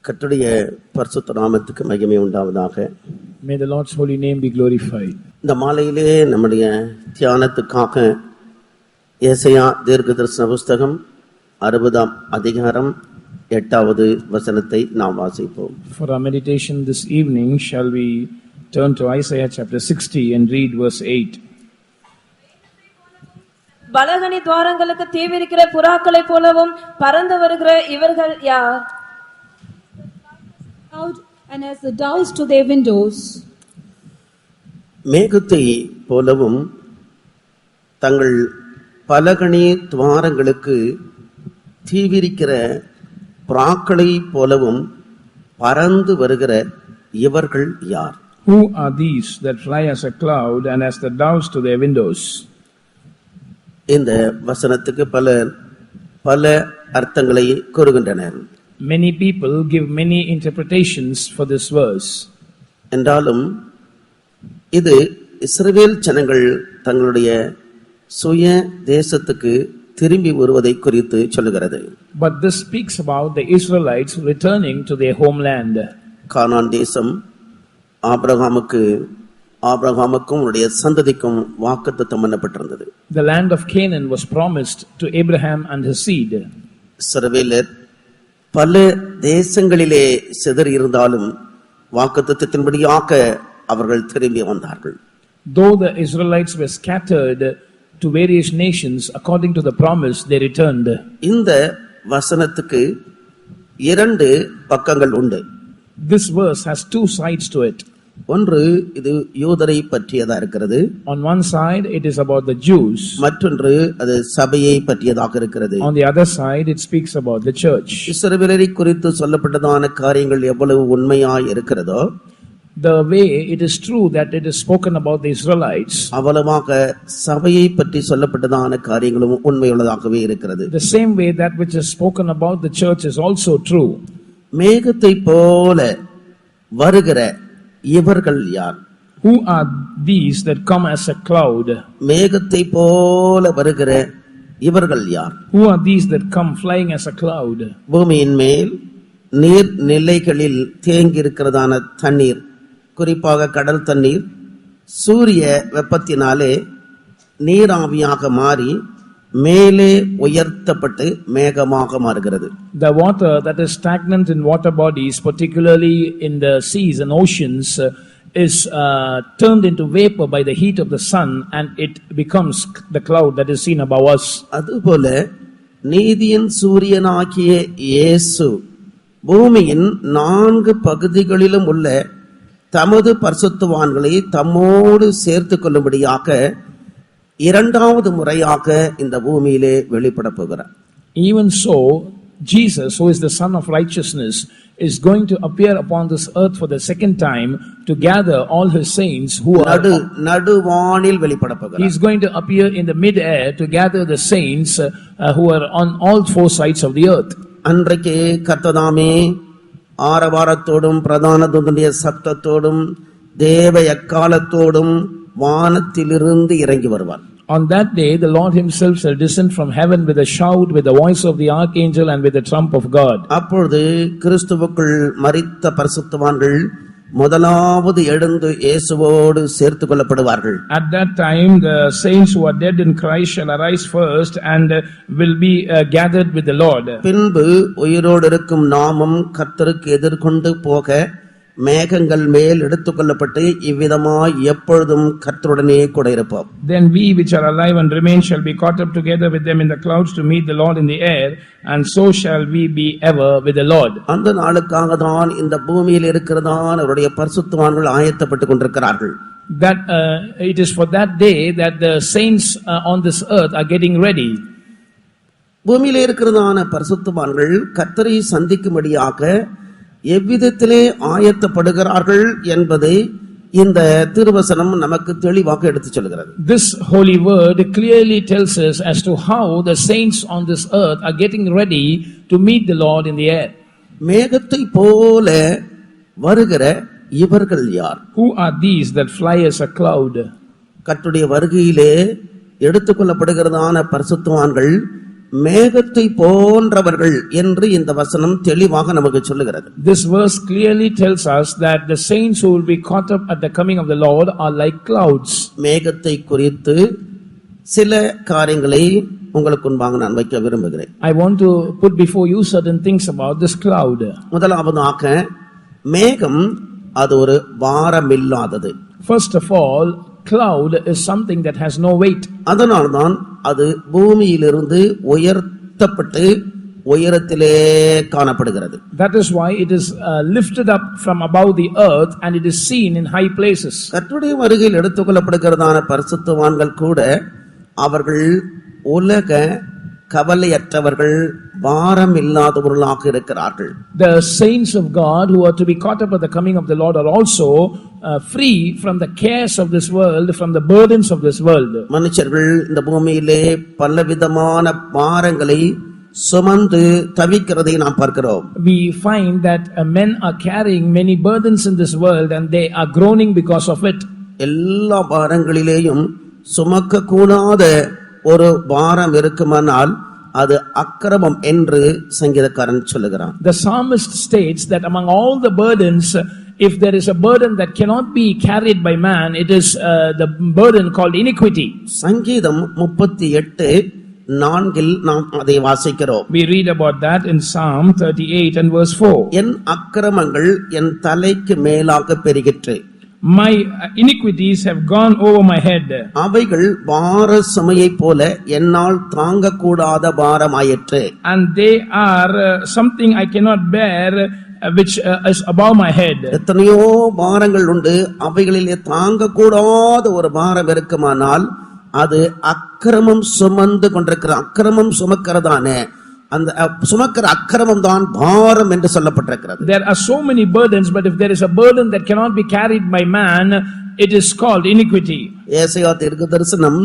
கர்த்தருடைய பரிசுத்த நாமத்துக்கு மகிமை உண்டாவதாக. May the Lord's holy name be glorified. இந்த மாலையிலே நம்முடைய தியானத்துக்காக ஏசாயா தீர்க்கதரிசன புஸ்தகம் 60ஆம் அதிகாரம் 8வது வசனத்தை நாம் வாசிப்போம். For our meditation this evening, shall we turn to Isaiah chapter 60 and read verse 8. பலகனி துவாரங்களுக்கு தீவிரிக்கிற புறாக்களை போலவும் பறந்து வருகிற இவர்கள் யார்? And as the doves to their windows. மேகத்தை போலவும் தங்கள் பலகனி துவாரங்களுக்கு தீவிரிக்கிற புறாக்களை போலவும் பறந்து வருகிற இவர்கள் யார்? Who are these that fly as a cloud and as the doves to their windows? இந்த வசனத்துக்கு பல அர்த்தங்களை கூறுகின்றனர். Many people give many interpretations for this verse. என்றாலும் இது இஸ்ரவேல் ஜனங்கள் தங்களுடைய சுய தேசத்துக்கு திரும்பி வருவதை குறித்து சொல்லுகிறது. But this speaks about the Israelites returning to their homeland. கானான் தேசம் ஆபிரகாமுக்கும் அவருடைய சந்ததிக்கும் வாக்குத்தத்தம் பண்ணப்பட்டிருந்தது. The land of Canaan was promised to Abraham and his seed. இஸ்ரவேலர் பல தேசங்களிலே சிதறி இருந்தாலும் வாக்குத்தத்தத்தின்படியாக அவர்கள் திரும்பி வந்தார்கள். Though the Israelites were scattered to various nations according to the promise, they returned. இந்த வசனத்துக்கு 2 பக்கங்கள் உண்டு. This verse has 2 sides to it. ஒன்று இது யூதரை பற்றியதா இருக்கிறது. On one side it is about the Jews. மற்றொன்று அது சபையை பற்றியதாக இருக்கிறது. On the other side it speaks about the church. இஸ்ரவேலரை குறித்து சொல்லப்பட்டதான காரியங்கள் எவ்வளவு உண்மையாய் இருக்கிறதோ, the way it is true that it is spoken about the Israelites, அவ்வளவாக சபையை பற்றி சொல்லப்பட்டதான காரியங்களும் உண்மையுள்ளதாகவே இருக்கிறது. the same way that which is spoken about the church is also true. மேகத்தை போல வருகிற இவர்கள் யார்? Who are these that come as a cloud? மேகத்தை போல வருகிற இவர்கள் யார்? Who are these that come flying as a cloud? பூமியின் மேல் நீர் நிலைகளில் தேங்கி இருக்கிறதான தண்ணீர், குறிப்பாக கடல் தண்ணீர் சூரிய வெப்பத்தினாலே நீராவியாக மாறி மேலே உயர்த்தப்பட்டு மேகமாக மாறுகிறது. The water that is stagnant in water bodies, particularly in the seas and oceans, is turned into vapor by the heat of the sun, and it becomes the cloud that is seen above us. அதுபோல நீதியின் சூரியனாகிய இயேசு பூமியின் 4 பகுதிகளிலும் உள்ள தமது பரிசுத்தவான்களை தம்மோடு சேர்த்துக் கொள்ளும்படியாக 2வது முறையாக இந்த பூமியிலே வெளிப்பட போகிறார். Even so, Jesus, who is the Son of Righteousness, is going to appear upon this earth for the second time to gather all his saints who are நடுவானில் வெளிப்பட போகிறார். He is going to appear in the mid-air to gather the saints who are on all 4 sides of the earth. அன்றைக்கு கர்த்ததாமே ஆரவாரத்தோடும் பிரதான தூதனுடைய சத்தத்தோடும் தேவ எக்காலத்தோடும் வானத்திலிருந்து இறங்கி வருவார். On that day, the Lord himself shall descend from heaven with a shout, with the voice of the archangel and with the trump of God. அப்பொழுது கிறிஸ்துவுக்குள் மரித்த பரிசுத்தவான்கள் முதலாவது எழுந்து இயேசுவோடு சேர்த்துக் கொள்ளப்படுவார்கள். At that time, the saints who are dead in Christ shall arise first and will be gathered with the Lord. பின்பு உயிரோடு இருக்கும் நாமும் கர்த்தருக்கு எதிர்கொண்டு போக மேகங்கள் மேல் எடுத்துக்கொள்ளப்பட்டு இவ்விதமாய் எப்பொழுதும் கர்த்தருடனே கூட இருப்போம். Then we which are alive and remain shall be caught up together with them in the clouds to meet the Lord in the air, and so shall we be ever with the Lord. அந்த நாளுக்காக தான் இந்த பூமியில் இருக்கிறதான அவருடைய பரிசுத்தவான்கள் ஆயத்தப்பட்டுக் கொண்டிருக்கிறார்கள். That it is for that day that the saints on this earth are getting ready. பூமியிலே இருக்கிறதான பரிசுத்தவான்கள் கர்த்தரை சந்திக்கும்படியாக எவ்விதத்திலே ஆயத்தப்படுகிறார்கள் என்பதை இந்த திருவசனம் நமக்கு தெளிவாக எடுத்து சொல்கிறது. This holy word clearly tells us as to how the saints on this earth are getting ready to meet the Lord in the air. மேகத்தை போல வருகிற இவர்கள் யார்? Who are these that fly as a cloud? கர்த்தருடைய வருகையிலே எடுத்துக்கொள்ளப்படுகிறதான பரிசுத்தவான்கள் மேகத்தை போன்றவர்கள் என்று இந்த வசனம் தெளிவாக நமக்கு சொல்லுகிறது. This verse clearly tells us that the saints who will be caught up at the coming of the Lord are like clouds. மேகத்தை குறித்து சில காரியங்களை உங்களுக்கு முன்பாக நான் வைக்க விரும்புகிறேன். I want to put before you certain things about this cloud. முதலாவதாக மேகம் அது ஒரு பாரமில்லாதது. First of all, cloud is something that has no weight. அதனால்தான் அது பூமியிலிருந்து உயர்த்தப்பட்டு உயரத்திலே காணப்படுகிறது. That is why it is lifted up from above the earth and it is seen in high places. கர்த்தருடைய வருகையில் எடுத்துக்கொள்ளப்படுகிறதான பரிசுத்தவான்கள் கூட அவர்கள் உலக கவலையற்றவர்கள் பாரம் இல்லாதவர்களாக இருக்கிறார்கள். The saints of God who are to be caught up at the coming of the Lord are also free from the cares of this world, from the burdens of this world. மனுஷர்கள் இந்த பூமியிலே பலவிதமான பாரங்களை சுமந்து தவிக்கிறதை நாம் பார்க்கிறோம். We find that men are carrying many burdens in this world and they are groaning because of it. எல்லா பாரங்களிலேயும் சுமக்க கூடாத ஒரு பாரம் இருக்குமானால் அது அக்கிரமம் என்று சங்கீதக்காரன் சொல்லுகிறான். The psalmist states that among all the burdens, if there is a burden that cannot be carried by man, it is the burden called iniquity. சங்கீதம் 38:4 நாம் அதை வாசிக்கிறோம். We read about that in Psalm 38 and verse 4. என் அக்கிரமங்கள் என் தலைக்கு மேலாக பெருகிற்று. My iniquities have gone over my head. அவைகள் பார சுமையைப் போல என்னால் தாங்கக்கூடாத பாரமாயிற்று. And they are something I cannot bear, which is above my head. எத்தனையோ பாரங்கள் உண்டு, அவைகளிலே தாங்கக்கூடாத ஒரு பாரம் இருக்குமானால் அது அக்கிரமம் சுமந்து கொண்டிருக்கிற அக்கிரமம் சுமக்கிறதான அந்த சுமக்கிற அக்கிரமம் தான் பாரம் என்று சொல்லப்பட்டிருக்கிறது. There are so many burdens, but if there is a burden that cannot be carried by man, it is called iniquity. ஏசாயா தீர்க்கதரிசனம்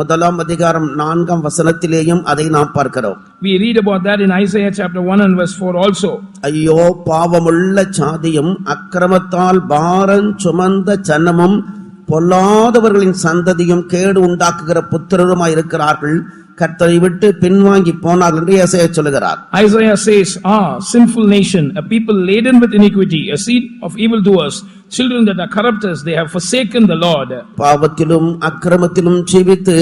1:4 அதை நாம் பார்க்கிறோம். We read about that in Isaiah chapter 1 and verse 4 also. ஐயோ பாவமுள்ள சாதியும் அக்கிரமத்தால் பாரம் சுமந்த ஜனமும் பொல்லாதவர்களின் சந்ததியும் கேடு உண்டாக்குகிற புத்திரருமாய் இருக்கிறார்கள், கர்த்தரை விட்டு பின்வாங்கி போனார்கள் என்று ஏசாயா சொல்லுகிறார். Isaiah says, sinful nation, a people laden with iniquity, a seed of evildoers, children that are corrupters, they have forsaken the Lord. பாவத்திலும் அக்கிரமத்திலும் ஜீவித்து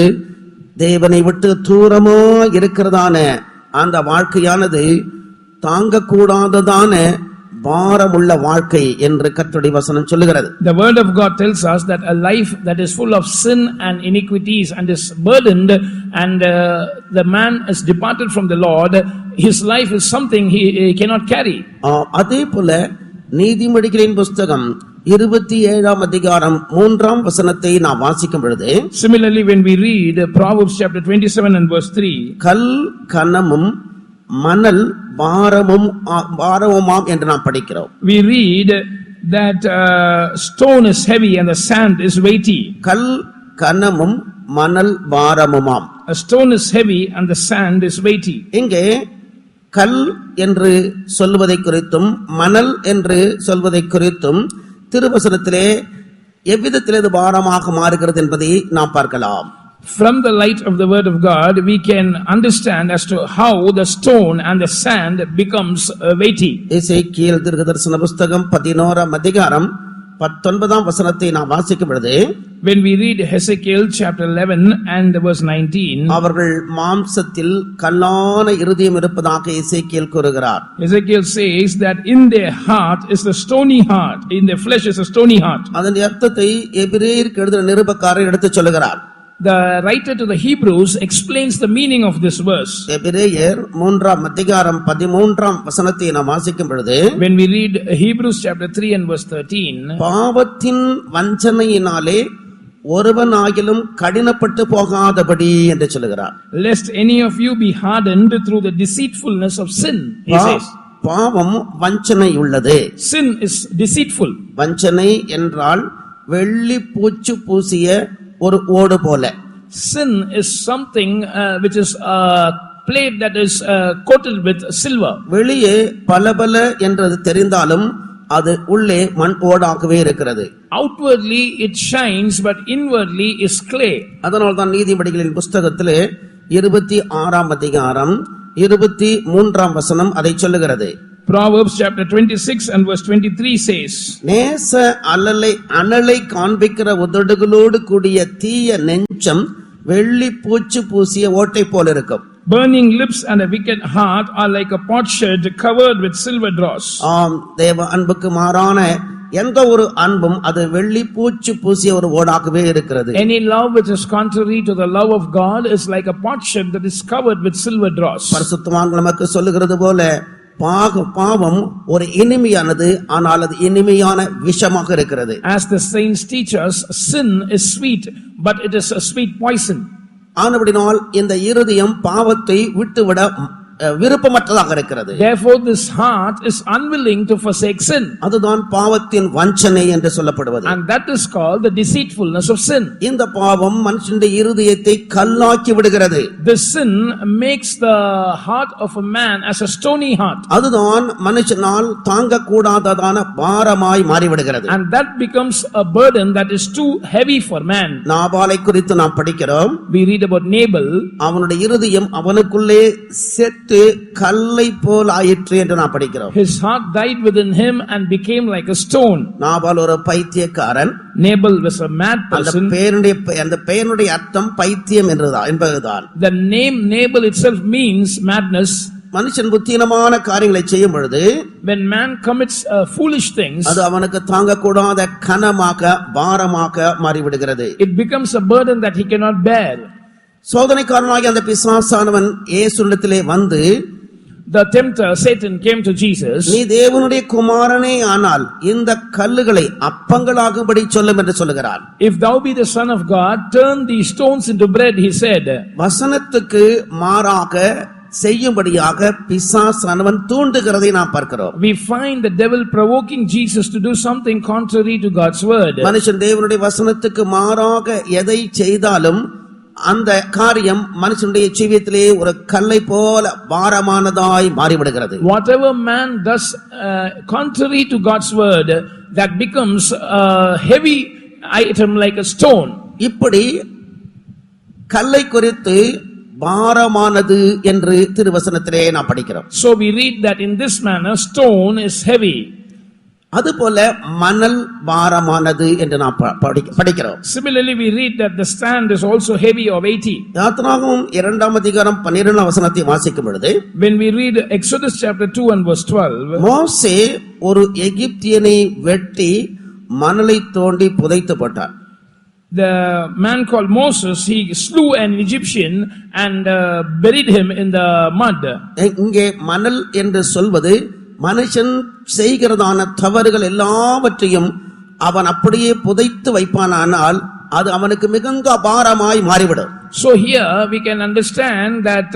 தேவனை விட்டு தூரமா இருக்கிறதான அந்த வாழ்க்கையானது தாங்கக்கூடாததான பாரமுள்ள வாழ்க்கை என்று கர்த்தருடைய வசனம் சொல்லுகிறது. The word of God tells us that a life that is full of sin and iniquities and is burdened, and the man is departed from the Lord, his life is something he cannot carry. அதே போல நீதிமொழிகளின் புஸ்தகம் 27:3 நாம் வாசிக்கும் பொழுது, Similarly, when we read Proverbs chapter 27 and verse 3, கல் கனமும் மணல் பாரமுமாம் என்று நாம் படிக்கிறோம். we read that stone is heavy and the sand is weighty. கல் கனமும் மணல் பாரமுமாம். A stone is heavy and the sand is weighty. இங்கே கல் என்று சொல்வதை குறித்தும் மணல் என்று சொல்வதை குறித்தும் திருவசனத்திலே எவ்விதத்திலே இது பாரமாக மாறுகிறது என்பதை நாம் பார்க்கலாம். From the light of the word of God, we can understand as to how the stone and the sand becomes weighty. எசேக்கியேல் தீர்க்கதரிசன புஸ்தகம் 11:19 நாம் வாசிக்கும் பொழுது, when we read Hezekiel chapter 11 and verse 19, அவர்கள் மாம்சத்தில் கல்லான இருதயம் இருப்பதாக எசேக்கியேல் கூறுகிறார். Ezekiel says that in their heart is the stony heart, in their flesh is a stony heart. அதன் அர்த்தத்தை எபிரேயருக்கு எழுதின நிருபக்காரர் எடுத்து சொல்லுகிறார். The writer to the Hebrews explains the meaning of this verse. எபிரேயர் 3:13 நாம் வாசிக்கும் பொழுது, when we read Hebrews chapter 3 and verse 13, பாவத்தின் வஞ்சனையினாலே ஒருவனாகிலும் கடினப்பட்டு போகாதபடி என்று சொல்லுகிறார். lest any of you be hardened through the deceitfulness of sin, he says. பாவம் வஞ்சனை உள்ளது. Sin is deceitful. வஞ்சனை என்றால் வெள்ளி பூச்சு பூசிய ஒரு ஓடு போல. Sin is something which is a plate that is coated with silver. வெளியே பலபல என்றது தெரிந்தாலும் அது உள்ளே மண் ஓடாகவே இருக்கிறது. Outwardly it shines, but inwardly is clay. அதனால்தான் நீதிமொழிகளின் புஸ்தகத்திலே 26ஆம் அதிகாரம் 23ஆம் வசனம் அதை சொல்லுகிறது. Proverbs chapter 26 and verse 23 says, நேச அனலை காண்பிக்கிற உதடுகளோடு கூடிய தீய நெஞ்சம் வெள்ளி பூச்சு பூசிய ஓட்டை போல இருக்கும். burning lips and a wicked heart are like a potsherd covered with silver dross. ஆம், தேவ அன்புக்கு மாறான எந்த ஒரு அன்பும் அது வெள்ளி பூச்சு பூசிய ஒரு ஓடாகவே இருக்கிறது. Any love which is contrary to the love of God is like a potsherd that is covered with silver dross. பரிசுத்தவான்கள் நமக்கு சொல்லுகிறது போல பாவம் ஒரு இனிமையானது, ஆனால் அது இனிமையான விஷமாக இருக்கிறது. As the saints teach us, sin is sweet, but it is a sweet poison. ஆனபடினால் இந்த இருதயம் பாவத்தை விட்டுவிட விருப்பமற்றதாக இருக்கிறது. Therefore this heart is unwilling to forsake sin. அதுதான் பாவத்தின் வஞ்சனை என்று சொல்லப்படுவது. And that is called the deceitfulness of sin. இந்த பாவம் மனுஷனுடைய இருதயத்தை கல்லாக்கி விடுகிறது. This sin makes the heart of a man as a stony heart. அதுதான் மனுஷனால் தாங்க கூடாததான பாரமாய் மாறிவிடுகிறது. And that becomes a burden that is too heavy for man. நாபாலை குறித்து நாம் படிக்கிறோம். We read about Nabal. அவனுடைய இருதயம் அவனுக்குள்ளே செத்து கல்லை போல் ஆயிற்று என்று நாம் படிக்கிறோம். His heart died within him and became like a stone. Nabal ஒரு பைத்தியக்காரன். Nabal was a mad person. அந்த பெயருடைய அர்த்தம் பைத்தியம் என்பதுதான். The name Nabal itself means madness. மனுஷன் புத்தீனமான காரியங்களை செய்யும் பொழுது, when man commits foolish things, அது அவனுக்கு தாங்கக்கூடாத கனமாக பாரமாக மாறிவிடுகிறது. it becomes a burden that he cannot bear. சோதனைக்காரனாகிய அந்த பிசாசானவன் இயேசுவிடத்திலே வந்து, the tempter Satan came to Jesus. நீ தேவனுடைய குமாரனே ஆனால் இந்த கல்லுகளை அப்பங்களாகும்படி சொல்லும் என்று சொல்லுகிறான். If thou be the son of God, turn these stones into bread, he said. வசனத்துக்கு மாறாக செய்யும்படியாக பிசாசானவன் தூண்டுகிறதை நாம் பார்க்கிறோம். We find the devil provoking Jesus to do something contrary to God's word. மனுஷன் தேவனுடைய வசனத்துக்கு மாறாக எதை செய்தாலும் அந்த காரியம் மனுஷனுடைய ஜீவியத்திலே ஒரு கல்லை போல பாரமானதாய் மாறிவிடுகிறது. Whatever man does contrary to God's word, that becomes a heavy item like a stone. இப்படி கல்லை குறித்து பாரமானது என்று திருவசனத்திலே நாம் படிக்கிறோம். So we read that in this manner stone is heavy. அதுபோல மணல் பாரமானது என்று நாம் படிக்கிறோம். Similarly we read that the sand is also heavy or weighty. யாத்ராகமம் 2ஆம் அதிகாரம் 12ஆம் வசனத்தை வாசிக்கும் பொழுது, when we read Exodus chapter 2 and verse 12, மோசே ஒரு எகிப்தியனை வெட்டி மணலை தோண்டி புதைத்து போட்டார். the man called Moses, he slew an Egyptian and buried him in the mud. இங்கே மணல் என்று சொல்வது மனுஷன் செய்கிறதான தவறுகள் எல்லாவற்றையும் அவன் அப்படியே புதைத்து வைப்பானால் அது அவனுக்கு மிகுந்த பாரமாய் மாறிவிடும். So here we can understand that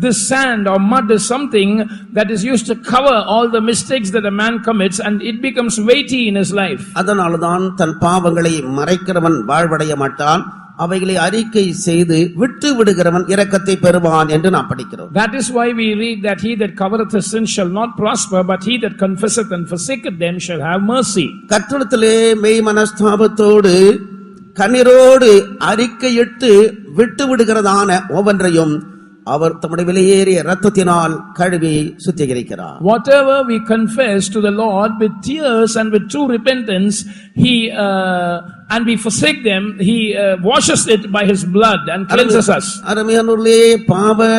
this sand or mud is something that is used to cover all the mistakes that a man commits, and it becomes weighty in his life. அதனால்தான் தன் பாவங்களை மறைக்கிறவன் வாழ்வடைய மாட்டான், அவைகளை அறிக்கை செய்து விட்டு விடுகிறவன் இரக்கத்தை பெறுவான் என்று நாம் படிக்கிறோம். That is why we read that he that covereth his sin shall not prosper, but he that confesseth and forsaketh them shall have mercy. கர்த்தரிடத்திலே மெய் மனஸ்தாபத்தோடு கண்ணீரோடு அறிக்கையிட்டு விட்டு விடுகிறதான ஒவ்வொன்றையும் அவர் தம்முடைய விலையேறிய இரத்தத்தினால் கழுவி சுத்திகரிக்கிறார். Whatever we confess to the Lord with tears and with true repentance, he and we forsake them, he washes it by his blood and cleanses us. அருமையானவர்களே, பாவ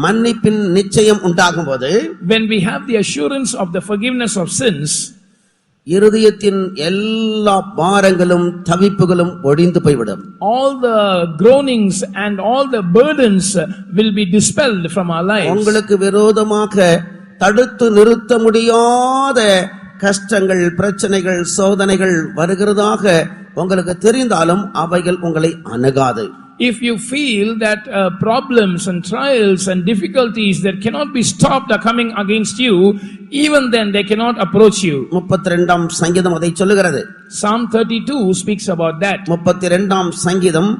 மன்னிப்பின் நிச்சயம் உண்டாகும்போது, when we have the assurance of the forgiveness of sins, இருதயத்தின் எல்லா பாரங்களும் தவிப்புகளும் ஒழிந்து போய்விடும். all the groanings and all the burdens will be dispelled from our lives. உங்களுக்கு விரோதமாக தடுத்து நிறுத்த முடியாத கஷ்டங்கள், பிரச்சனைகள், சோதனைகள் வருகிறதாக உங்களுக்கு தெரிந்தாலும் அவைகள் உங்களை அணுகாது. If you feel that problems and trials and difficulties that cannot be stopped are coming against you, even then they cannot approach you. 32ஆம் சங்கீதம் அதை சொல்லுகிறது. Psalm 32 speaks about that. 32ஆம் சங்கீதம்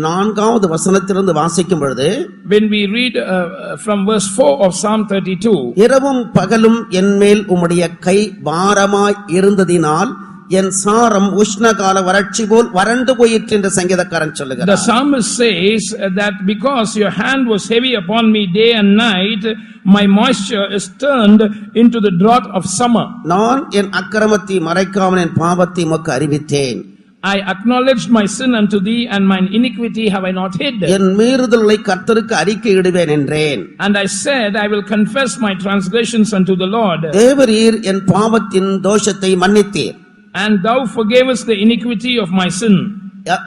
4வது வசனத்திலிருந்து வாசிக்கும் பொழுது, when we read from verse 4 of Psalm 32, இரவும் பகலும் என்மேல் உம்முடைய கை பாரமாய் இருந்ததினால் என் சாரம் உஷ்ணகால வறட்சி போல் வறண்டு போயிற்று என்று சங்கீதக்காரன் The சொல்லுகிறார். psalmist says that because your hand was heavy upon me day and night, my moisture is turned into the drought of summer. நான் என் அக்கிரமத்தை மறைக்காமல் என் பாவத்தை உமக்கு அறிவித்தேன். I acknowledged my sin unto thee, and mine iniquity have I not hid. என் மீறுதல்களை கர்த்தருக்கு அறிக்கையிடுவேன் என்றேன். And I said, I will confess my transgressions unto the Lord. தேவரீர் என் பாவத்தின் தோஷத்தை மன்னித்தீர். And thou forgavest the iniquity of my sin.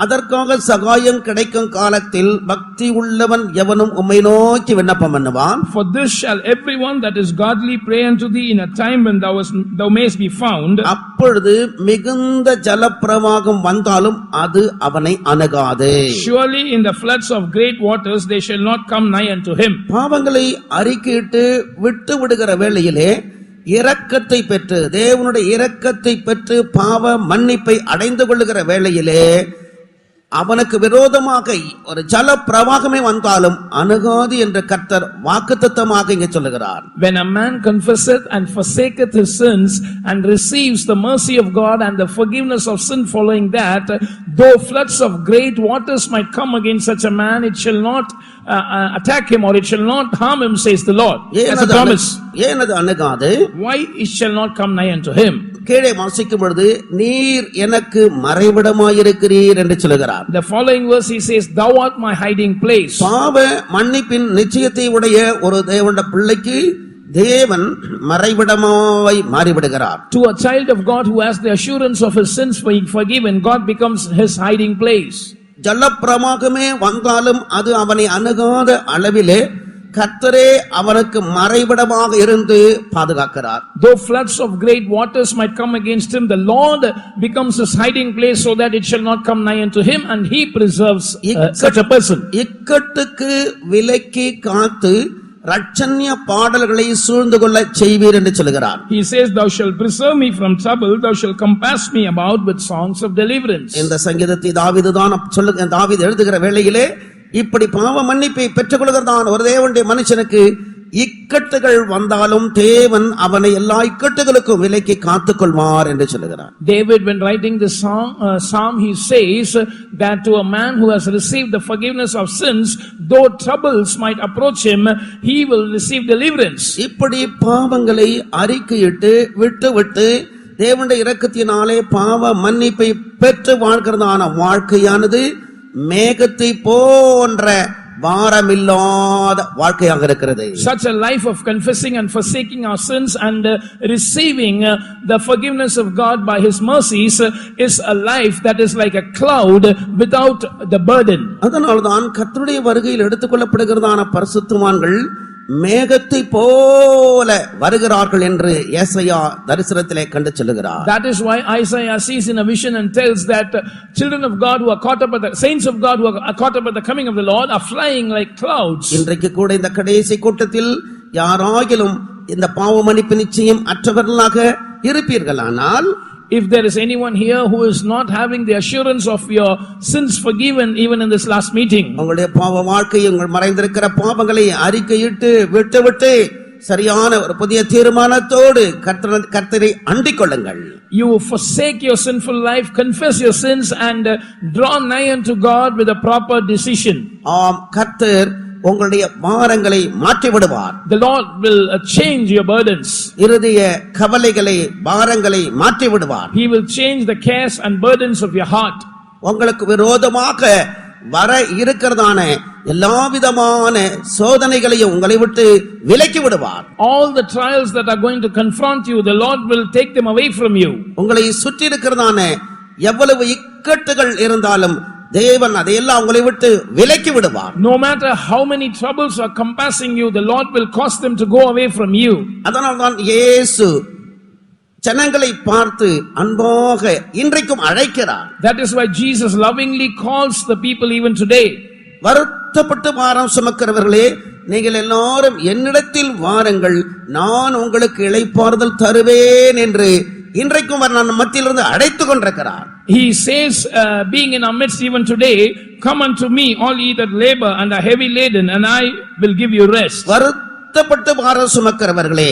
அதற்காக சகாயம் கிடைக்கும் காலத்தில் பக்தி உள்ளவன் எவனும் உம்மை நோக்கி விண்ணப்பம் பண்ணுவான். For this shall everyone that is godly pray unto thee in a time when thou mayest be found. அப்பொழுது மிகுந்த ஜலப்பிரவாகம் வந்தாலும் அது அவனை அணுகாது. Surely in the floods of great waters they shall not come nigh unto him. பாவங்களை அறிக்கையிட்டு விட்டு விடுகிற வேளையிலே இரக்கத்தை பெற்று தேவனுடைய இரக்கத்தை பெற்று பாவ மன்னிப்பை அடைந்து கொள்ளுகிற வேளையிலே அவனுக்கு விரோதமாக ஒரு ஜல பிரவாகமே வந்தாலும் அணுகாது என்று கர்த்தர் வாக்குத்தத்தமாக இங்கே சொல்லுகிறார். When a man confesseth and forsaketh his sins and receives the mercy of God and the forgiveness of sin following that, though floods of great waters might come against such a man, it shall not attack him or it shall not harm him, says the Lord. As a promise. ஏனது அணுகாது? Why it shall not come nigh unto him? கீழே வாசிக்கும் பொழுது நீர் எனக்கு மறைவிடமாயிருக்கிறீர் என்று சொல்லுகிறார். The following verse he says, thou art my hiding place. பாவ மன்னிப்பின் நிச்சயத்தை உடைய ஒரு தேவனுடைய பிள்ளைக்கு தேவன் மறைவிடமாய் மாறிவிடுகிறார். To a child of God who has the assurance of his sins being forgiven, God becomes his hiding place. ஜலப்பிரவாகமே வந்தாலும் அது அவனை அணுகாத அளவிலே கர்த்தரே அவனுக்கு மறைவிடமாக இருந்து பாதுகாக்கிறார். Though floods of great waters might come against him, the Lord becomes his hiding place so that it shall not come nigh unto him, and he preserves such a person. இக்கட்டுக்கு விலக்கி காத்து ரட்சண்ய பாடல்களை சூழ்ந்து கொள்ள செய்வீர் என்று சொல்கிறார். He says, thou shalt preserve me from trouble, thou shalt compass me about with songs of deliverance. இந்த சங்கீதத்தை தாவீது எழுதுகிற வேளையிலே இப்படி பாவ மன்னிப்பை பெற்றுக் கொள்கிறதான ஒரு தேவனுடைய மனுஷனுக்கு இக்கட்டுகள் வந்தாலும் தேவன் அவனை எல்லா இக்கட்டுகளுக்கும் விலக்கி காத்துக் கொள்வார் என்று சொல்லுகிறார். David, when writing this psalm, he says that to a man who has received the forgiveness of sins, though troubles might approach him, he will receive deliverance. இப்படி பாவங்களை அறிக்கையிட்டு விட்டு தேவனுடைய இரக்கத்தினாலே பாவ மன்னிப்பை பெற்று வாழ்கிறதான வாழ்க்கையானது மேகத்தை போன்ற பாரமில்லாத வாழ்க்கையாக இருக்கிறது. Such a life of confessing and forsaking our sins and receiving the forgiveness of God by his mercies is a life that is like a cloud without the burden. அதனால்தான் கர்த்தருடைய வருகையில் எடுத்துக்கொள்ளப்படுகிறதான பரிசுத்தவான்கள் மேகத்தை போல வருகிறார்கள் என்று ஏசாயா தரிசனத்திலே கண்டு சொல்லுகிறார். That is why Isaiah sees in a vision and tells that children of God who are caught up at the saints of God who are caught up at the coming of the Lord are flying like clouds. இன்றைக்கு கூட இந்த கடைசி கூட்டத்தில் யாராகிலும் இந்த பாவ மன்னிப்பு நிச்சயம் அற்றவர்களாக இருப்பீர்களானால், if there is anyone here who is not having the assurance of your sins forgiven even in this last meeting, உங்களுடைய பாவ வாழ்க்கை உங்கள் மறைந்திருக்கிற பாவங்களை அறிக்கையிட்டு விட்டு சரியான ஒரு புதிய தீர்மானத்தோடு கர்த்தரை அண்டிக் கொள்ளுங்கள். You forsake your sinful life, confess your sins and draw nigh unto God with a proper decision. ஆம், கர்த்தர் உங்களுடைய பாரங்களை மாற்றி விடுவார். The Lord will change your burdens. இருதய கவலைகளை பாரங்களை மாற்றி விடுவார். He will change the cares and burdens of your heart. உங்களுக்கு விரோதமாக வர இருக்கிறதான எல்லாவிதமான சோதனைகளையும் உங்களை விட்டு விலக்கி விடுவார். All the trials that are going to confront you, the Lord will take them away from you. உங்களை சுற்றி இருக்கிறதான எவ்வளவு இக்கட்டுகள் இருந்தாலும் தேவன் அதையெல்லாம் உங்களை விட்டு விலக்கி விடுவார். No matter how many troubles are compassing you, the Lord will cause them to go away from you. அதனால்தான் இயேசு ஜனங்களை பார்த்து அன்பாக இன்றைக்கும் அழைக்கிறார். That is why Jesus lovingly calls the people even today. வருத்தப்பட்டு பாரம் சுமக்கிறவர்களே, நீங்கள் எல்லாரும் என்னிடத்தில் வாருங்கள், நான் உங்களுக்கு இளைப்பாறுதல் தருவேன் என்று இன்றைக்கும் நான் மத்தியிலிருந்து அழைத்துக் கொண்டிருக்கிறார். He says, being in our midst even today, come unto me all ye that labor and are heavy laden, and I will give you rest. வருத்தப்பட்டு பாரம் சுமக்கிறவர்களே,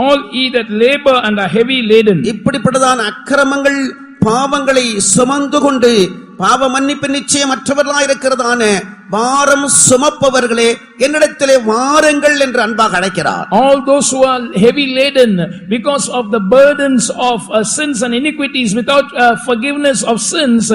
all ye that labor and are heavy laden. இப்படிப்பட்டதான அக்கிரமங்கள் பாவங்களை சுமந்து கொண்டு பாவ மன்னிப்பு நிச்சயமற்றவர்களாய் இருக்கிறதான பாரம் சுமப்பவர்களே என்னிடத்திலே வாருங்கள் என்று அன்பாக அழைக்கிறார். All those who are heavy laden because of the burdens of sins and iniquities without forgiveness of sins,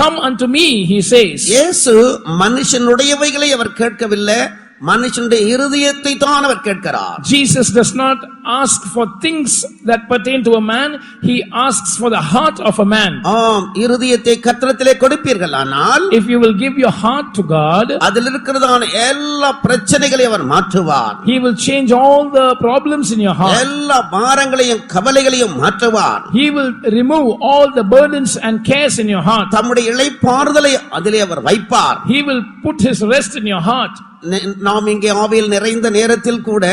come unto me, he says. இயேசு மனுஷனுடையவைகளை அவர் கேட்கவில்லை, மனுஷனுடைய இருதயத்தை தான் அவர் கேட்கிறார். Jesus does not ask for things that pertain to a man, he asks for the heart of a man. ஆம், இருதயத்தை கர்த்தரிடத்திலே கொடுப்பீர்களானால் If you will give your heart to God, அதில் இருக்கிறதான எல்லா பிரச்சனைகளை அவர் மாற்றுவார். he will change all the problems in your heart. எல்லா பாரங்களையும் கவலைகளையும் மாற்றுவார். He will remove all the burdens and cares in your heart. தம்முடைய இளைப்பாறுதலை அதிலே அவர் வைப்பார். He will put his rest in your heart. நாம் இங்கே ஆவியில் நிறைந்த நேரத்தில் கூட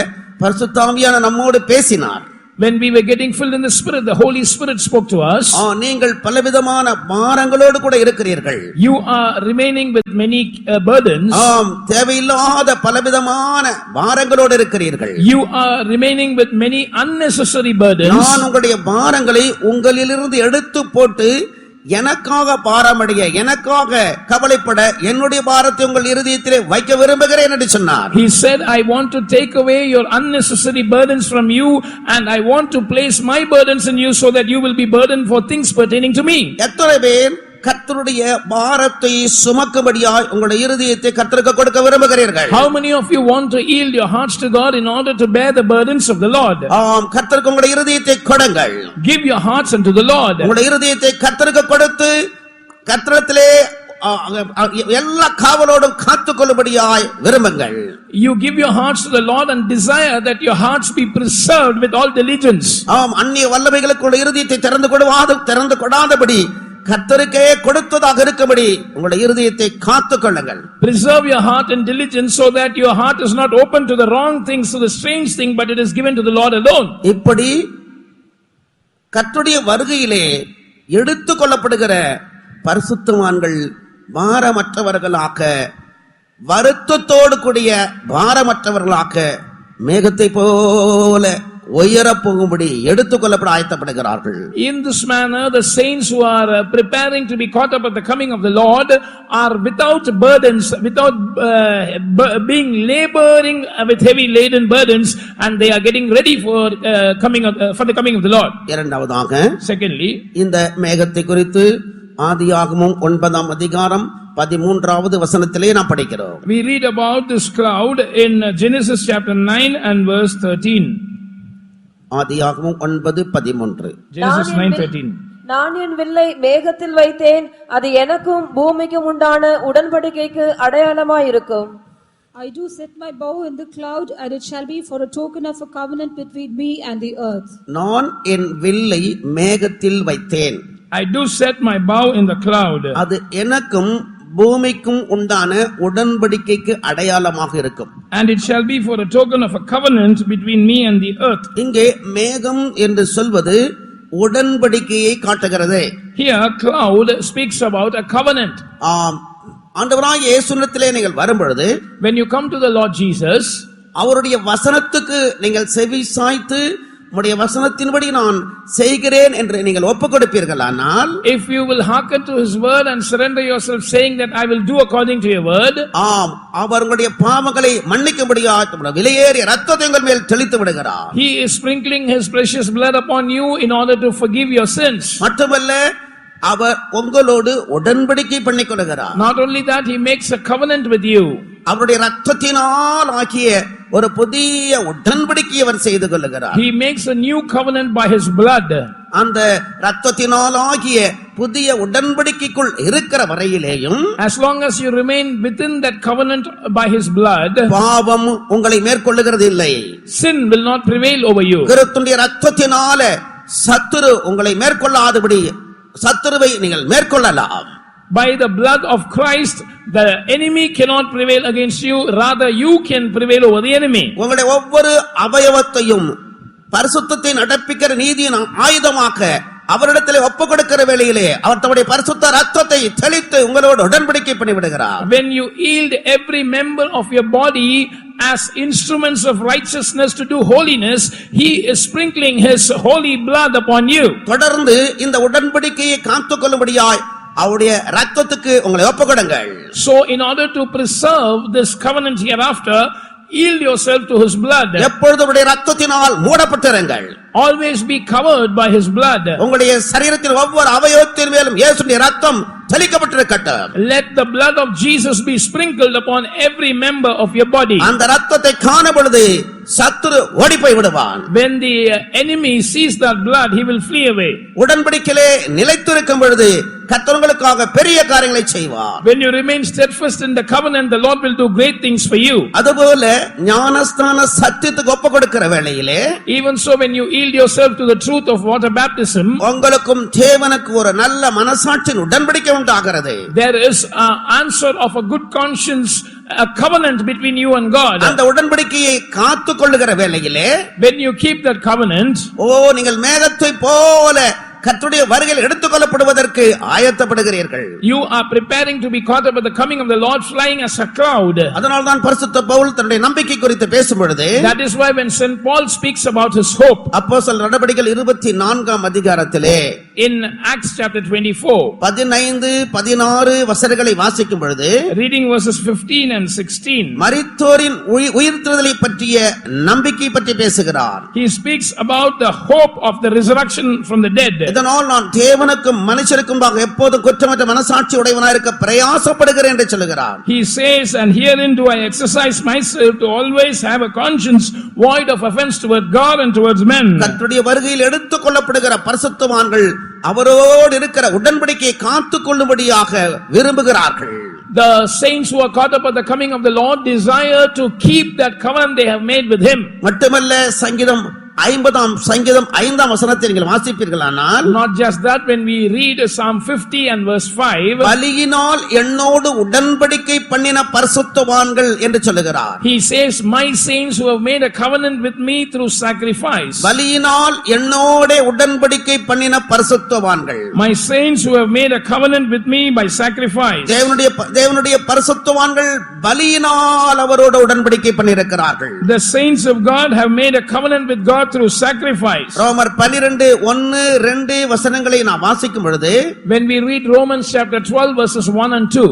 பரிசுத்த ஆவியான நம்மோடு பேசினார். When we were getting filled in the Spirit, the Holy Spirit spoke to us. நீங்கள் பலவிதமான பாரங்களோடு கூட இருக்கிறீர்கள். You are remaining with many burdens. தேவையில்லாத பலவிதமான பாரங்களோடு இருக்கிறீர்கள். You are remaining with many unnecessary burdens. நான் உங்களுடைய பாரங்களை உங்களிலிருந்து எடுத்து போட்டு எனக்காக பாரமடைய, எனக்காக கவலைப்பட, என்னுடைய பாரத்தை உங்கள் இருதயத்திலே வைக்க விரும்புகிறேன் என்று சொன்னார். He said, I want to take away your unnecessary burdens from you and I want to place my burdens in you so that you will be burdened for things pertaining to me. எத்தனை பேர் கர்த்தருடைய பாரத்தை சுமக்கும்படியாய் உங்களுடைய இருதயத்தை கர்த்தருக்கு கொடுக்க விரும்புகிறீர்கள்? How many of you want to yield your hearts to God in order to bear the burdens of the Lord? கர்த்தருக்கு உங்களுடைய இருதயத்தை கொடுங்கள். Give your hearts unto the Lord. உங்களுடைய இருதயத்தை கர்த்தருக்கு கொடுத்து கர்த்தரிடத்திலே எல்லா காவலோடும் காத்துக்கொள்ளும்படியாய் விரும்புங்கள். You give your hearts to the Lord and desire that your hearts be preserved with all diligence. அந்நிய வல்லமைகளுக்கு இருதயத்தை திறந்து கொடாதபடி கர்த்தருக்கே கொடுத்ததாக இருக்கும்படி உங்களுடைய இருதயத்தை காத்துக்கொள்ளுங்கள். Preserve your heart in diligence so that your heart is not open to the wrong things, to the strange thing, but it is given to the Lord alone. இப்படி கர்த்தருடைய வருகையிலே எடுத்துக்கொள்ளப்படுகிற பரிசுத்தவான்கள் பாரமற்றவர்களாக, வருத்தத்தோடு கூடிய பாரமற்றவர்களாக மேகத்தை போல உயரப் போகும்படி எடுத்துக்கொள்ளப்பட ஆயத்தப்படுகிறார்கள். In this manner, the saints who are preparing to be caught up at the coming of the Lord are without burdens, without being laboring with heavy laden burdens, and they are getting ready for the coming of the Lord. இரண்டாவதாக, Secondly, இந்த மேகத்தை குறித்து ஆதியாகமம் 9ஆம் அதிகாரம் 13வது வசனத்திலே நாம் படிக்கிறோம். we read about this cloud in Genesis chapter 9 and verse 13. ஆதியாகமம் 9:13. Genesis 9:13. நான் என் வில்லை மேகத்தில் வைத்தேன், அது எனக்கும் பூமிக்கும் உண்டான உடன்படிக்கைக்கு அடையாளமாயிருக்கும். I do set my bow in the cloud, and it shall be for a token of a covenant between me and the earth. நான் என் வில்லை மேகத்தில் வைத்தேன். I do set my bow in the cloud. அது எனக்கும் பூமிக்கும் உண்டான உடன்படிக்கைக்கு அடையாளமாக இருக்கும். And it shall be for a token of a covenant between me and the earth. இங்கே மேகம் என்று சொல்வது உடன்படிக்கையை காட்டுகிறது. Here cloud speaks about a covenant. ஆண்டவராகிய இயேசுவிடத்திலே நீங்கள் வரும்பொழுது, when you come to the Lord Jesus, அவருடைய வசனத்துக்கு நீங்கள் செவி சாய்த்து உம்முடைய வசனத்தின்படி நான் செய்கிறேன் என்று நீங்கள் ஒப்புக்கொடுப்பீர்களானால், if you will hearken to his word and surrender yourself saying that I will do according to your word, அவர் உங்களுடைய பாவங்களை மன்னிக்கும்படியாக விலையேறிய இரத்தத்தை உங்கள் மேல் தெளித்து விடுகிறார். he is sprinkling his precious blood upon you in order to forgive your sins. மட்டுமல்ல, அவர் உங்களோடு உடன்படிக்கை பண்ணிக்கொள்கிறார். Not only that, he makes a covenant with you. அவருடைய இரத்தத்தினால் ஆகிய ஒரு புதிய உடன்படிக்கையை அவர் செய்து கொள்கிறார். he makes a new covenant by his blood. அந்த இரத்தத்தினால் ஆகிய புதிய உடன்படிக்கைக்குள் இருக்கிற வரையிலேயும், as long as you remain within that covenant by his blood, பாவம் உங்களை மேற்கொள்ளுகிறது இல்லை. sin will not prevail over you. கிறிஸ்துவின் இரத்தத்தினால சத்துரு உங்களை மேற்கொள்ளாதபடி சத்துருவை நீங்கள் மேற்கொள்ளலாம். By the blood of Christ, the enemy cannot prevail against you, rather you can prevail over the enemy. உங்களுடைய ஒவ்வொரு அவயவத்தையும் பரிசுத்தத்தை நடப்பிக்கிற நீதியின் ஆயுதமாக்க அவரிடத்திலே ஒப்பு கொடுக்கிற வேளையிலே அவர் தம்முடைய பரிசுத்த ரத்தத்தை தெளித்து உங்களோடு உடன்படிக்கை பண்ணி விடுகிறார். When you yield every member of your body as instruments of righteousness to do holiness, he is sprinkling his holy blood upon you. தொடர்ந்து இந்த உடன்படிக்கையை காத்துக்கொள்ளும்படியாய் அவருடைய ரத்தத்துக்கு உங்களை ஒப்புக்கொடுங்கள். So in order to preserve this covenant hereafter, yield yourself to his blood. எப்பொழுதும் அவருடைய ரத்தத்தினால் மூடப்பட்டிருங்கள். Always be covered by his blood. உங்களுடைய சரீரத்தில் ஒவ்வொரு அவயவத்தின் மேலும் இயேசுவின் ரத்தம் தெளிக்கப்பட்டிருக்கட்டும். Let the blood of Jesus be sprinkled upon every member of your body. அந்த ரத்தத்தை காணும் பொழுது சத்துரு ஓடிப்போய் விடுவான். When the enemy sees that blood, he will flee away. உடன்படிக்கையிலே நிலைத்திருக்கும் பொழுது கர்த்தர் உங்களுக்காக பெரிய காரியங்களை செய்வார். When you remain steadfast in the covenant, the Lord will do great things for you. அதுபோல ஞானஸ்நான சத்தியத்துக்கு ஒப்பு கொடுக்கிற வேளையிலே Even so, when you yield yourself to the truth of water baptism, உங்களுக்கும் தேவனுக்கு ஒரு நல்ல மனசாட்சியின் உடன்படிக்கை உண்டாகிறது. there is an answer of a good conscience, a covenant between you and God. அந்த உடன்படிக்கையை காத்துக்கொள்ளுகிற வேளையிலே When you keep that covenant, நீங்கள் மேகத்தை போல கர்த்தருடைய வருகையில் எடுத்துக்கொள்ளப்படுவதற்கு ஆயத்தப்படுகிறீர்கள். you are preparing to be caught up at the coming of the Lord, flying as a cloud. அதனால்தான் பரிசுத்த பவுல் தன்னுடைய நம்பிக்கை குறித்து பேசும் பொழுது That is why when St. Paul speaks about his hope அப்போஸ்தலர் நடபடிகள் 24ஆம் அதிகாரத்திலே in Acts chapter 24, 15 16 வசனங்களை வாசிக்கும் பொழுது reading verses 15 and 16, மரித்தோரின் உயிர்த்தெழுதலை பற்றிய நம்பிக்கை பற்றி பேசுகிறார். he speaks about the hope of the resurrection from the dead. இதனால் நான் தேவனுக்கும் மனுஷருக்கும்பாக எப்போதும் குற்றமற்ற மனசாட்சி உடையவனாய் இருக்க பிரயாசப்படுகிறேன் என்று சொல்கிறார். He says, and herein do I exercise myself to always have a conscience void of offense toward God and towards men. கர்த்தருடைய வருகையில் எடுத்துக்கொள்ளப்படுகிற பரிசுத்தவான்கள் அவரோடு இருக்கிற உடன்படிக்கையை காத்துக்கொள்ளும்படியாக விரும்புகிறார்கள். The saints who are caught up at the coming of the Lord desire to keep that covenant they have made with him. மட்டுமல்ல சங்கீதம் 50ஆம் சங்கீதம் 5ஆம் வசனத்தை நீங்கள் வாசிப்பீர்களானால் Not just that, when we read Psalm 50 and verse 5, பலியினால் என்னோடு உடன்படிக்கை பண்ணின பரிசுத்தவான்கள் என்று சொல்லுகிறார். he says, my saints who have made a covenant with me through sacrifice. பலியினால் என்னோடு உடன்படிக்கை பண்ணின பரிசுத்தவான்கள். My saints who have made a covenant with me by sacrifice. தேவனுடைய பரிசுத்தவான்கள் பலியினால் அவரோடு உடன்படிக்கை பண்ணியிருக்கிறார்கள். The saints of God have made a covenant with God through sacrifice. ரோமர் 12:1-2 வசனங்களை நான் வாசிக்கும் பொழுது When we read Romans chapter 12 verses 1 and 2,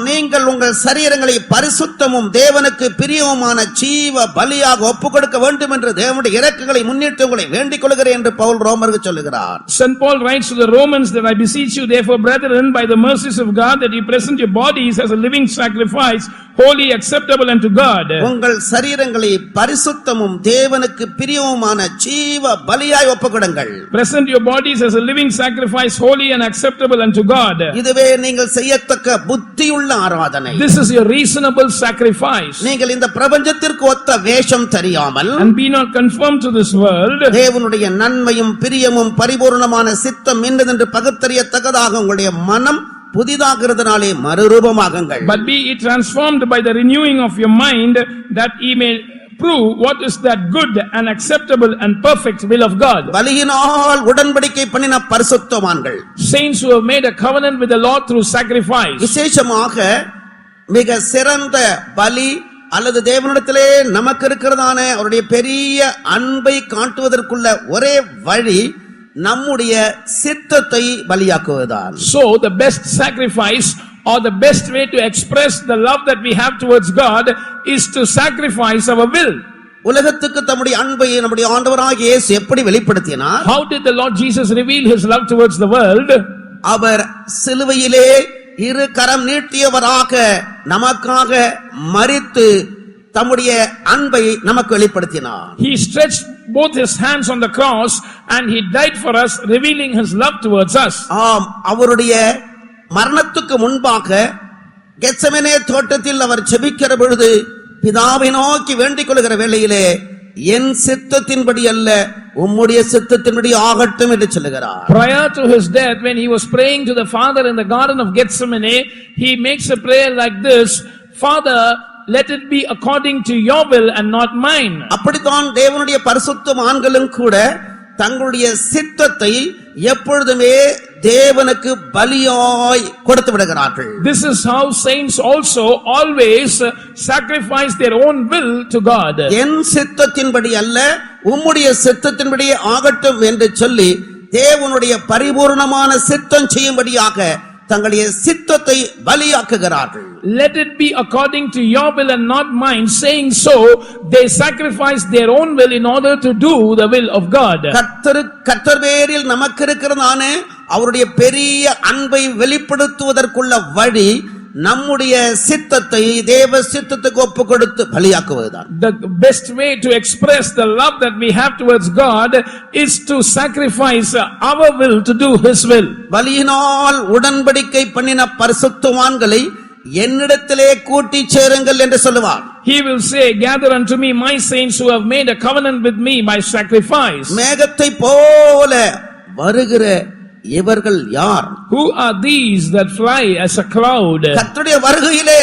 நீங்கள் உங்கள் சரீரங்களை பரிசுத்தமும் தேவனுக்கு பிரியமுமான ஜீவ பலியாக ஒப்புக்கொடுக்க வேண்டும் என்று தேவனுடைய இரக்கங்களை முன்னிட்டு உங்களை வேண்டிக் கொள்கிறேன் என்று பவுல் ரோமருக்கு சொல்லுகிறார். St. Paul writes to the Romans that I beseech you therefore brethren by the mercies of God that you present your bodies as a living sacrifice holy acceptable unto God. உங்கள் சரீரங்களை பரிசுத்தமும் தேவனுக்கு பிரியமுமான ஜீவ பலியாய் ஒப்புக்கொடுங்கள். Present your bodies as a living sacrifice holy and acceptable unto God. இதுவே நீங்கள் செய்யத்தக்க புத்தியுள்ள ஆராதனை. This is your reasonable sacrifice. நீங்கள் இந்த பிரபஞ்சத்திற்கு ஒத்த வேஷம் தெரியாமல் And be not conformed to this world. தேவனுடைய நன்மையும் பிரியமும் பரிபூர்ணமான சித்தம் என்னதென்று பகுத்தறியத்தக்கதாக உங்களுடைய மனம் புதிதாகிறதுனாலே மறுரூபமாகுங்கள். But be ye transformed by the renewing of your mind that ye may prove what is that good and acceptable and perfect will of God. பலியினால் உடன்படிக்கை பண்ணின பரிசுத்தவான்கள். Saints who have made a covenant with the Lord through sacrifice. விசேஷமாக மிக சிறந்த பலி அல்லது தேவனிடத்திலே நமக்கு இருக்கிறதான அவருடைய பெரிய அன்பை காட்டுவதற்குள்ள ஒரே வழி நம்முடைய சித்தத்தை பலியாக்குவதுதான். So the best sacrifice or the best way to express the love that we have towards God is to sacrifice our will. உலகத்துக்கு தம்முடைய அன்பை நம்முடைய ஆண்டவராகிய இயேசு எப்படி வெளிப்படுத்தினார்? How did the Lord Jesus reveal his love towards the world? அவர் சிலுவையிலே இரு கரம் நீட்டியவராக நமக்காக மரித்து தம்முடைய அன்பை நமக்கு வெளிப்படுத்தினார். He stretched both his hands on the cross and he died for us, revealing his love towards us. ஆம், அவருடைய மரணத்துக்கு முன்பாக கெத்செமனே தோட்டத்தில் அவர் ஜெபிக்கிற பொழுது பிதாவை நோக்கி வேண்டிக் கொள்கிற வேளையிலே என் சித்தத்தின்படி அல்ல உம்முடைய சித்தத்தின்படி ஆகட்டும் என்று சொல்லுகிறார். Prior to his death, when he was praying to the Father in the Garden of Gethsemane, he makes a prayer like this, Father, let it be according to your will and not mine. அப்படித்தான் தேவனுடைய பரிசுத்தவான்களும் கூட தங்களுடைய சித்தத்தை எப்பொழுதுமே தேவனுக்கு பலியாய் கொடுத்து விடுகிறார்கள். This is how saints also always sacrifice their own will to God. என் சித்தத்தின்படி அல்ல உம்முடைய சித்தத்தின்படியே ஆகட்டும் என்று சொல்லி தேவனுடைய பரிபூர்ணமான சித்தம் செய்யும்படியாக தங்களுடைய சித்தத்தை பலியாக்குகிறார்கள். Let it be according to your will and not mine. Saying so, they sacrifice their own will in order to do the will of God. கர்த்தர் பேரில் நமக்கு இருக்கிறதான அவருடைய பெரிய அன்பை வெளிப்படுத்துவதற்குள்ள வழி நம்முடைய சித்தத்தை தேவ சித்தத்துக்கு ஒப்பு கொடுத்து பலியாக்குவதுதான். The best way to express the love that we have towards God is to sacrifice our will to do His will. பலியினால் உடன்படிக்கை பண்ணின பரிசுத்தவான்களை என்னிடத்திலே கூட்டி சேருங்கள் என்று சொல்லுவார். He will say, gather unto me my saints who have made a covenant with me by sacrifice. மேகத்தை போல வருகிற இவர்கள் யார்? Who are these that fly as a cloud? கர்த்தருடைய வருகையிலே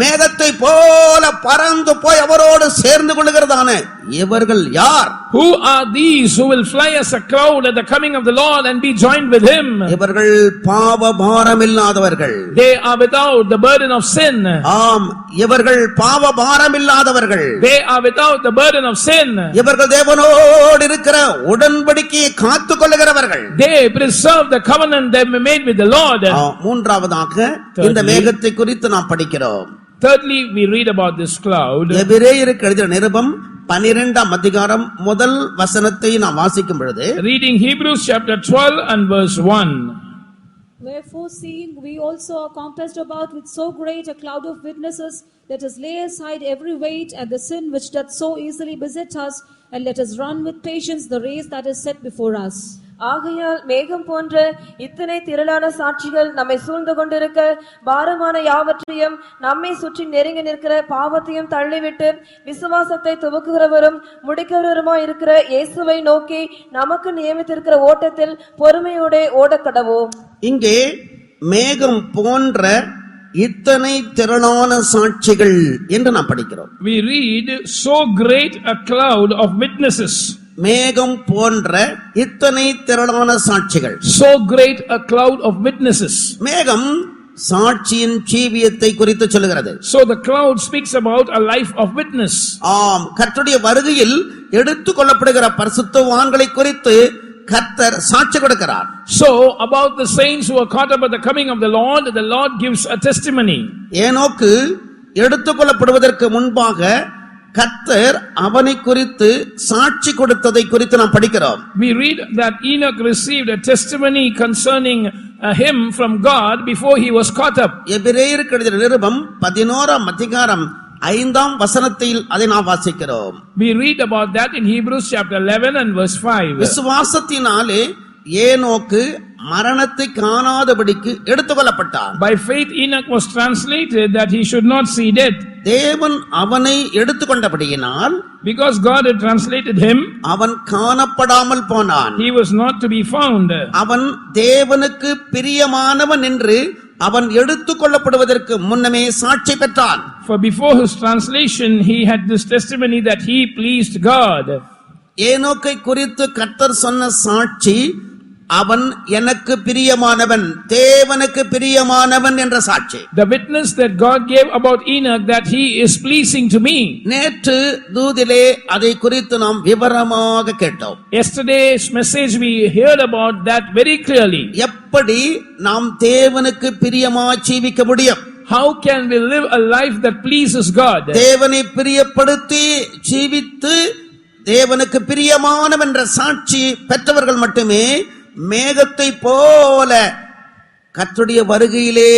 மேகத்தை போல பறந்து போய் அவரோடு சேர்ந்து கொள்கிறதான இவர்கள் யார்? Who are these who will fly as a cloud at the coming of the Lord and be joined with Him? இவர்கள் பாவ பாரம் இல்லாதவர்கள். They are without the burden of sin. ஆம், இவர்கள் பாவ பாரம் இல்லாதவர்கள். They are without the burden of sin. இவர்கள் தேவனோடு இருக்கிற உடன்படிக்கையை காத்துக் கொள்ளுகிறவர்கள். They preserve the covenant they made with the Lord. மூன்றாவதாக இந்த மேகத்தை குறித்து நாம் படிக்கிறோம். Thirdly, we read about this cloud. எபிரேயருக்கு எழுதின நிருபம் 12ஆம் அதிகாரம் முதல் வசனத்தை நாம் வாசிக்கும் பொழுது, Reading Hebrews chapter 12 and verse 1. Wherefore, seeing we also are compassed about with so great a cloud of witnesses, let us lay aside every weight and the sin which doth so easily beset us, and let us run with patience the race that is set before us. ஆகையால் மேகம் போன்ற இத்தனை திரளான சாட்சிகள் நம்மை சூழ்ந்து கொண்டிருக்க பாரமான யாவற்றையும் நம்மை சுற்றி நெருங்கி நிற்கிற பாவத்தையும் தள்ளிவிட்டு விசுவாசத்தை துவக்குகிறவரும் முடிக்கிறவருமாய் இருக்கிற இயேசுவை நோக்கி நமக்கு நியமித்திருக்கிற ஓட்டத்தில் பொறுமையோட ஓடக்கடவோம். இங்கே மேகம் போன்ற இத்தனை திரளான சாட்சிகள் என்று நாம் படிக்கிறோம். We read so great a cloud of witnesses. மேகம் போன்ற இத்தனை திரளான சாட்சிகள். So great a cloud of witnesses. மேகம் சாட்சியின் ஜீவியத்தை குறித்து சொல்லுகிறது. So the cloud speaks about a life of witness. ஆம், கர்த்தருடைய வருகையில் எடுத்துக் கொள்ளப்படுகிற பரிசுத்தவான்களை குறித்து கர்த்தர் சாட்சி கொடுக்கிறார். So about the saints who are caught up at the coming of the Lord gives a testimony. ஏனோக்கு எடுத்துக் கொள்ளப்படுவதற்கு முன்பாக கர்த்தர் அவனை குறித்து சாட்சி கொடுத்ததை குறித்து நாம் படிக்கிறோம். We read that Enoch received a testimony concerning him from God before he was caught up. எபிரேயருக்கு எழுதின நிருபம் 11ஆம் அதிகாரம் 5ஆம் வசனத்தில் அதை நாம் வாசிக்கிறோம். We read about that in Hebrews chapter 11 and verse 5. விசுவாசத்தினாலே ஏனோக்கு மரணத்தை காணாதபடிக்கு எடுத்துக்கொள்ளப்பட்டான். By faith Enoch was translated that he should not see death. தேவன் அவனை எடுத்துக்கொண்டபடியினால், Because God had translated him, அவன் காணப்படாமல் போனான். he was not to be found. அவன் தேவனுக்கு பிரியமானவன் என்று அவன் எடுத்துக்கொள்ளப்படுவதற்கு முன்னமே சாட்சி பெற்றான். For before his translation he had this testimony that he pleased God. ஏனோக்கை குறித்து கர்த்தர் சொன்ன சாட்சி, அவன் எனக்கு பிரியமானவன், தேவனுக்கு பிரியமானவன் என்ற சாட்சி. The witness that God gave about Enoch that he is pleasing to me. நேற்று தூதிலே அதை குறித்து நாம் விவரமாக கேட்டோம். Yesterday's message we heard about that very clearly. எப்படி நாம் தேவனுக்கு பிரியமாய் ஜீவிக்க முடியும்? How can we live a life that pleases God? தேவனை பிரியப்படுத்தி ஜீவித்து தேவனுக்கு பிரியமானவன் என்ற சாட்சி பெற்றவர்கள் மட்டுமே மேகத்தை போல கர்த்தருடைய வருகையிலே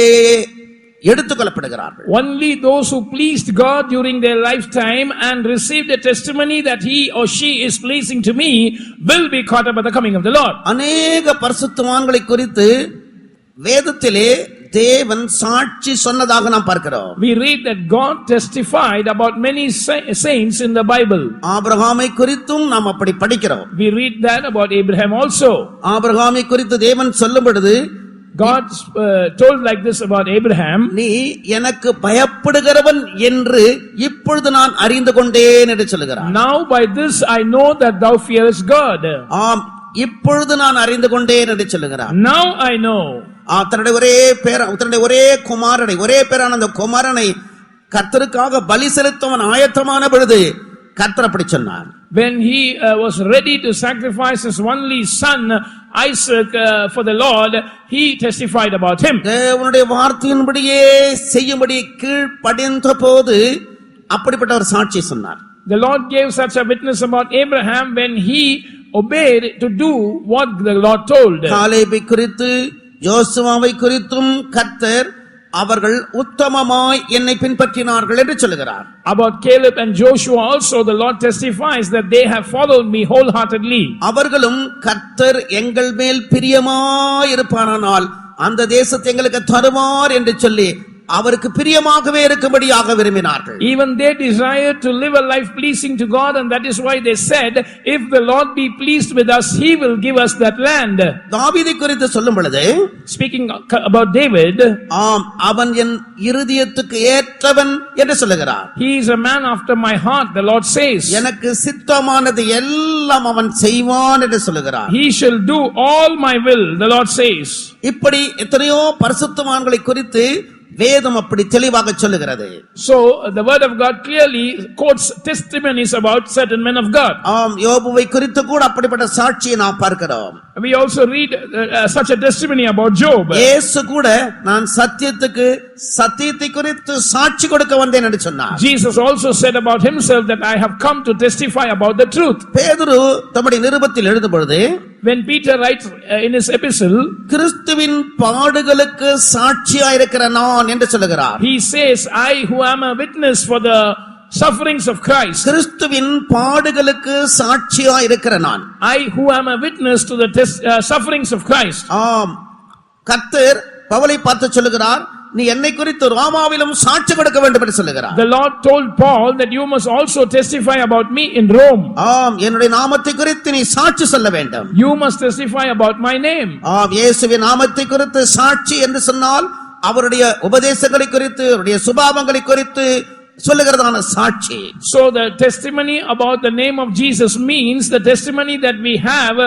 எடுத்துக்கொள்ளப்படுகிறார்கள். Only those who pleased God during their lifetime and received a testimony that he or she is pleasing to me will be caught up at the coming of the Lord. அநேக பரிசுத்தவான்களை குறித்து வேதத்திலே தேவன் சாட்சி சொன்னதாக நாம் பார்க்கிறோம். We read that God testified about many saints in the Bible. ஆபிரகாமை குறித்தும் நாம் அப்படி படிக்கிறோம். We read that about Abraham also. ஆபிரகாமை குறித்து தேவன் சொல்லும் பொழுது God told like this about Abraham, நீ எனக்கு பயப்படுகிறவன் என்று இப்பொழுது நான் அறிந்து கொண்டேன் என்று சொல்லுகிறார். Now by this I know that thou fearest God. ஆம், இப்பொழுது நான் அறிந்து கொண்டேன் என்று சொல்லுகிறார். Now I know. தன்னுடைய ஒரே குமாரனை, ஒரே பேரான அந்த குமாரனை கர்த்தருக்காக பலி செலுத்தவன் ஆயத்தமான பொழுது கர்த்தர் அப்படி சொன்னார். When he was ready to sacrifice his only son Isaac for the Lord, he testified about him. தேவனுடைய வார்த்தையின்படியே செய்யும்படி கீழ்ப்படிந்த போது அப்படிப்பட்ட ஒரு சாட்சி சொன்னார். The Lord gave such a witness about Abraham when he obeyed to do what the Lord told. காலேபை குறித்து யோசுவாவை குறித்தும் கர்த்தர் அவர்கள் உத்தமமாய் என்னை பின்பற்றினார்கள் என்று சொல்லுகிறார். About Caleb and Joshua also the Lord testifies that they have followed me wholeheartedly. அவர்களும் கர்த்தர் எங்கள் மேல் பிரியமாய் இருப்பாரானால் அந்த தேசத்தை எங்களுக்கு தருவார் என்று சொல்லி அவருக்கு பிரியமாகவே இருக்கும்படியாக விரும்பினார்கள். Even they desired to live a life pleasing to God, and that is why they said, if the Lord be pleased with us, he will give us that land. தாவீதை குறித்து சொல்லும் பொழுது, speaking about David, அவன் என் இருதயத்துக்கு ஏற்றவன் என்று சொல்லுகிறார். he is a man after my heart, the Lord says. எனக்கு சித்தமானது எல்லாம் அவன் செய்வான் என்று சொல்லுகிறார். he shall do all my will, the Lord says. இப்படி எத்தனையோ பரிசுத்தவான்களை குறித்து வேதம் அப்படி தெளிவாக சொல்லுகிறது. So the word of God clearly quotes testimonies about certain men of God. யோபுவை குறித்து கூட அப்படிப்பட்ட சாட்சியை நாம் பார்க்கிறோம். We also read such a testimony about Job. இயேசு கூட நான் சத்தியத்தை குறித்து சாட்சி கொடுக்க வந்தேன் என்று சொன்னார். Jesus also said about himself that I have come to testify about the truth. பேதுரு தம்முடைய நிருபத்தில் எழுதும் பொழுது, when Peter writes in his epistle, கிறிஸ்துவின் பாடுகளுக்கு சாட்சியாய் இருக்கிற நான் என்று சொல்லுகிறார். he says, I who am a witness for the sufferings of Christ. கிறிஸ்துவின் பாடுகளுக்கு சாட்சியாய் இருக்கிற நான். I who am a witness to the sufferings of Christ. கர்த்தர் பவுலை பார்த்து சொல்லுகிறார், நீ என்னை குறித்து ரோமாவிலும் சாட்சி கொடுக்க வேண்டும் என்று சொல்லுகிறார். The Lord told Paul that you must also testify about me in Rome. என்னுடைய நாமத்தை குறித்து நீ சாட்சி சொல்ல வேண்டும். You must testify about my name. இயேசுவின் நாமத்தை குறித்து சாட்சி என்று சொன்னால் அவருடைய உபதேசங்களை குறித்து, அவருடைய சுபாவங்களை குறித்து சொல்லுகிறதான சாட்சி. So the testimony about the name of Jesus means the testimony that we have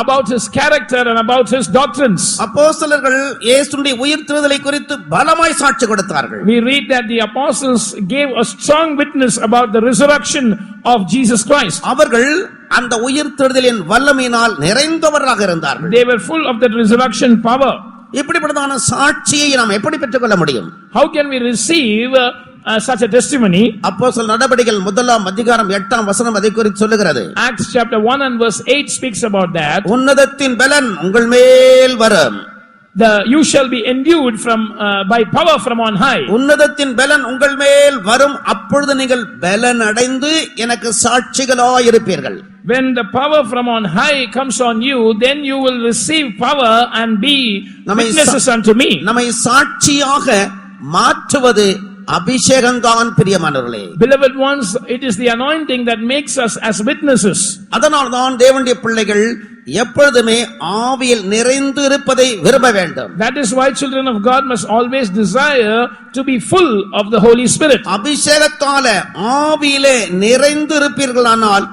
about his character and about his doctrines. அப்போஸ்தலர்கள் இயேசுவின் உயிர்த்தெழுதலை குறித்து பலமாய் சாட்சி கொடுத்தார்கள். We read that the apostles gave a strong witness about the resurrection of Jesus Christ. அவர்கள் அந்த உயிர்த்தெழுதலின் வல்லமையினால் நிறைந்தவர்களாக இருந்தார்கள். They were full of that resurrection power. இப்படிப்பட்டதான சாட்சியை நாம் எப்படி பெற்றுக்கொள்ள முடியும்? How can we receive such a testimony? அப்போஸ்தலர் நடபடிகள் 1 அதிகாரம் 8 வசனம் அதை குறித்து சொல்லுகிறது. Acts chapter 1 and verse 8 speaks about that. உன்னதத்தின் பலன் உங்கள் மேல் வரும். You shall be endued by power from on high. உன்னதத்தின் பலன் உங்கள் மேல் வரும், அப்பொழுது நீங்கள் பலன் அடைந்து எனக்கு சாட்சிகளாய் இருப்பீர்கள். When the power from on high comes on you, then you will receive power and be witnesses unto me. நம்மை சாட்சியாக மாற்றுவது அபிஷேகம்தான் பிரியமானவர்களே. Beloved ones, it is the anointing that makes us as witnesses. அதனால்தான் தேவனுடைய பிள்ளைகள் எப்பொழுதுமே ஆவியில் நிறைந்து இருப்பதை விரும்ப வேண்டும். That is why children of God must always desire to be full of the Holy Spirit. அபிஷேகத்தால ஆவியிலே நிறைந்து இருப்பீர்களானால்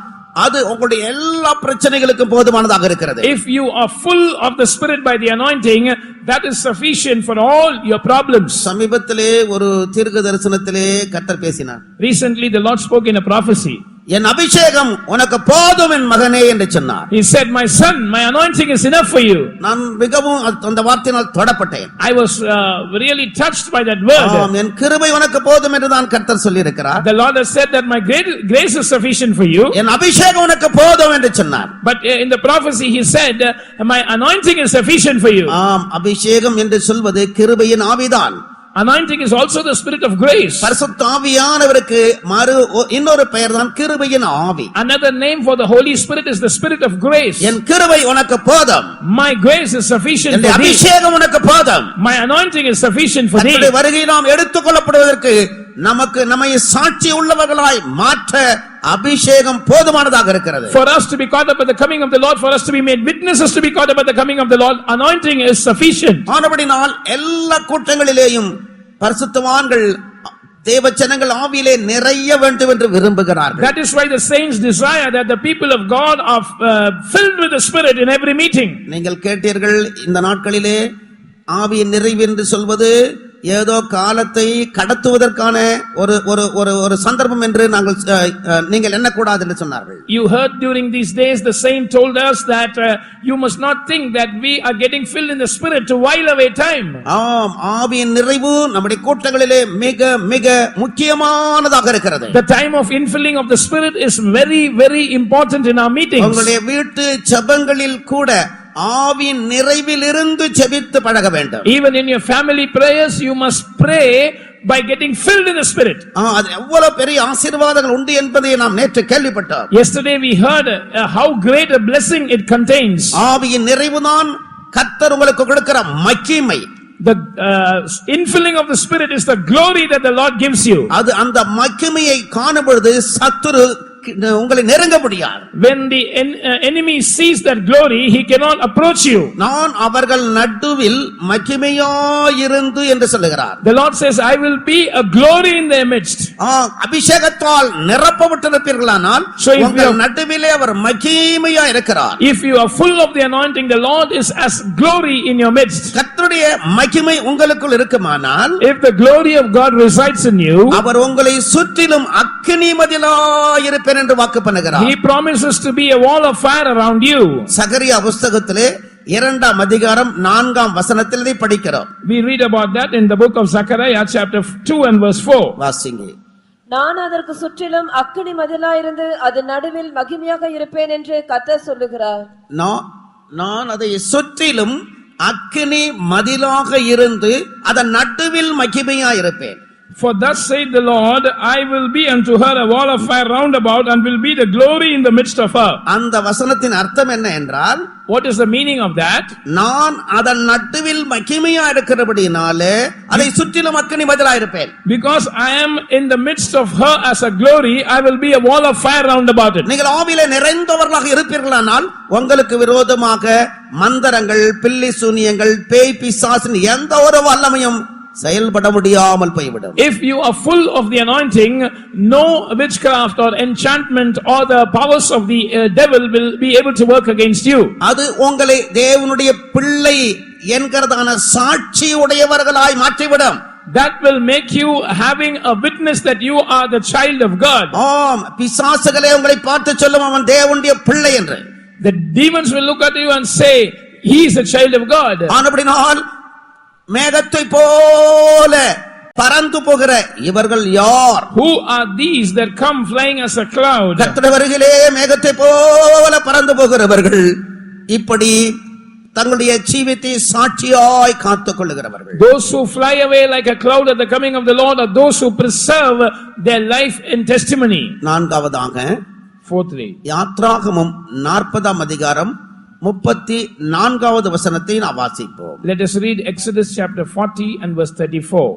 அது உங்களுடைய எல்லா பிரச்சனைகளுக்கும் போதுமானதாக இருக்கிறது. If you are full of the Spirit by the anointing, that is sufficient for all your problems. சமீபத்திலே ஒரு தீர்க்க தரிசனத்திலே கர்த்தர் பேசினார். Recently the Lord spoke in a prophecy. என் அபிஷேகம் உனக்கு போதும் என் மகனே என்று சொன்னார். He said, my son, my anointing is enough for you. நான் மிகவும் அந்த வார்த்தையினால் தொடப்பட்டேன். I was really touched by that word. என் கிருபை உனக்கு போதும் என்று தான் கர்த்தர் சொல்லி இருக்கிறார். The Lord has said that my grace is sufficient for you. என் அபிஷேகம் உனக்கு போதும் என்று சொன்னார். But in the prophecy he said, my anointing is sufficient for you. அபிஷேகம் என்று சொல்வது கிருபையின் ஆவிதான். Anointing is also the spirit of grace. பரிசுத்த ஆவியானவருக்கு இன்னொரு பெயர் தான் கிருபையின் ஆவி. Another name for the Holy Spirit is the spirit of grace. என் கிருபை உனக்கு போதும். My grace is sufficient for thee. அபிஷேகம் உனக்கு போதும். My anointing is sufficient for thee. கர்த்தருடைய வருகை நாம் எடுத்துக்கொள்ளப்படுவதற்கு நம்மை சாட்சி உள்ளவர்களாய் மாற்ற அபிஷேகம் போதுமானதாக இருக்கிறது. For us to be caught up at the coming of the Lord, for us to be made witnesses to be caught up at the coming of the Lord, anointing is sufficient. ஆனபடியால் எல்லா கூட்டங்களிலேயும் பரிசுத்தவான்கள் தேவ ஜனங்கள் ஆவியிலே நிறைய வேண்டும் என்று விரும்புகிறார்கள். That is why the saints desire that the people of God are filled with the Spirit in every meeting. நீங்கள் கேட்டீர்கள், இந்த நாட்களிலே ஆவியின் நிறைவு என்று சொல்வது ஏதோ காலத்தை கடத்துவதற்கான ஒரு ஒரு ஒரு ஒரு சந்தர்ப்பம் என்று நீங்கள் எண்ணக்கூடாது என்று சொன்னார்கள். You heard during these days the saint told us that you must not think that we are getting filled in the Spirit to while away time. ஆம், ஆவியின் நிறைவு நம்முடைய கூட்டங்களிலே மிக மிக முக்கியமானதாக இருக்கிறது. The time of infilling of the Spirit is very very important in our meetings. உங்களுடைய வீட்டு ஜெபங்களில் கூட ஆவியின் நிறைவிலிருந்து ஜெபித்து பழக வேண்டும். Even in your family prayers you must pray by getting filled in the Spirit. அது எவ்வளவு பெரிய ஆசீர்வாதங்கள் உண்டு என்பதை நாம் நேற்று கேள்விப்பட்டோம். Yesterday we heard how great a blessing it contains. ஆவியின் நிறைவுதான் கர்த்தர் உங்களுக்கு கொடுக்கிற மகிமை. The infilling of the Spirit is the glory that the Lord gives you. அது அந்த மகிமையை காணும் பொழுது சத்துரு உங்களை நெருங்க முடியாது. When the enemy sees that glory, he cannot approach you. நான் அவர்கள் நடுவில் மகிமையாயிருந்து என்று சொல்லுகிறார். The Lord says, I will be a glory in their midst. அபிஷேகத்தால் நிரப்பப்பட்டிருப்பீர்களானால் உங்கள் நடுவிலே அவர் மகிமையா இருக்கிறார். If you are full of the anointing, the Lord is as glory in your midst. கர்த்தருடைய மகிமை உங்களுக்குள் இருக்குமானால், if the glory of God resides in you, அவர் உங்களை சுற்றிலும் அக்கினி மதிலாயிருப்பார் என்று வாக்கு பண்ணுகிறார். He promises to be a wall of fire around you. சகரியா புத்தகத்திலே 2ஆம் அதிகாரம் 4ஆம் வசனத்தில் இதை படிக்கிறோம். We read about that in the book of Zechariah chapter 2 and verse 4. வாசிங்க. நான் அதற்கு சுற்றிலும் அக்கினி மதிலாயிருந்து அது நடுவில் மகிமையாக இருப்பேன் என்று கர்த்தர் சொல்லுகிறார். நான் அதை சுற்றிலும் அக்கினி மதிலாக இருந்து அதன் நடுவில் மகிமையா இருப்பேன். For thus saith the Lord, I will be unto her a wall of fire round about and will be the glory in the midst of her. அந்த வசனத்தின் அர்த்தம் என்ன என்றால், what is the meaning of that? நான் அதன் நடுவில் மகிமையா இருக்கிறபடியாலே அதை சுற்றிலும் அக்கினி மதிலா இருப்பேன். Because I am in the midst of her as a glory, I will be a wall of fire round about it. நீங்கள் ஆவியிலே நிறைந்தவர்களாக இருப்பீர்களானால் உங்களுக்கு விரோதமாக மந்திரங்கள், பில்லி சூனியங்கள், பேய் பிசாசின் எந்த ஒரு வல்லமையும் செயல்பட முடியாமல் போய்விடும். If you are full of the anointing, no witchcraft or enchantment or the powers of the devil will be able to work against you. அது உங்களை தேவனுடைய பிள்ளை என்கிறதான சாட்சி உடையவர்களாய் மாற்றிவிடும். That will make you having a witness that you are the child of God. ஆம், பிசாசுகளே உங்களை பார்த்து சொல்லும் அவன் தேவனுடைய பிள்ளை என்று. The demons will look at you and say he is a child of God. ஆனபடியால் மேகத்தை போல பறந்து போகிற இவர்கள் யார்? Who are these that come flying as a cloud? கர்த்தருடைய வருகையிலே மேகத்தை போல பறந்து போகிறவர்கள், இப்படி தங்களுடைய ஜீவித்தை சாட்சியாய் காத்துக் கொள்ளுகிறவர்கள். Those who fly away like a cloud at the coming of the Lord are those who preserve their life in testimony. நான்காவதாக, Fourthly, யாத்ராகமம் 40ஆம் அதிகாரம் 34வது வசனத்தை நாம் வாசிப்போம். let us read Exodus chapter 40 and verse 34.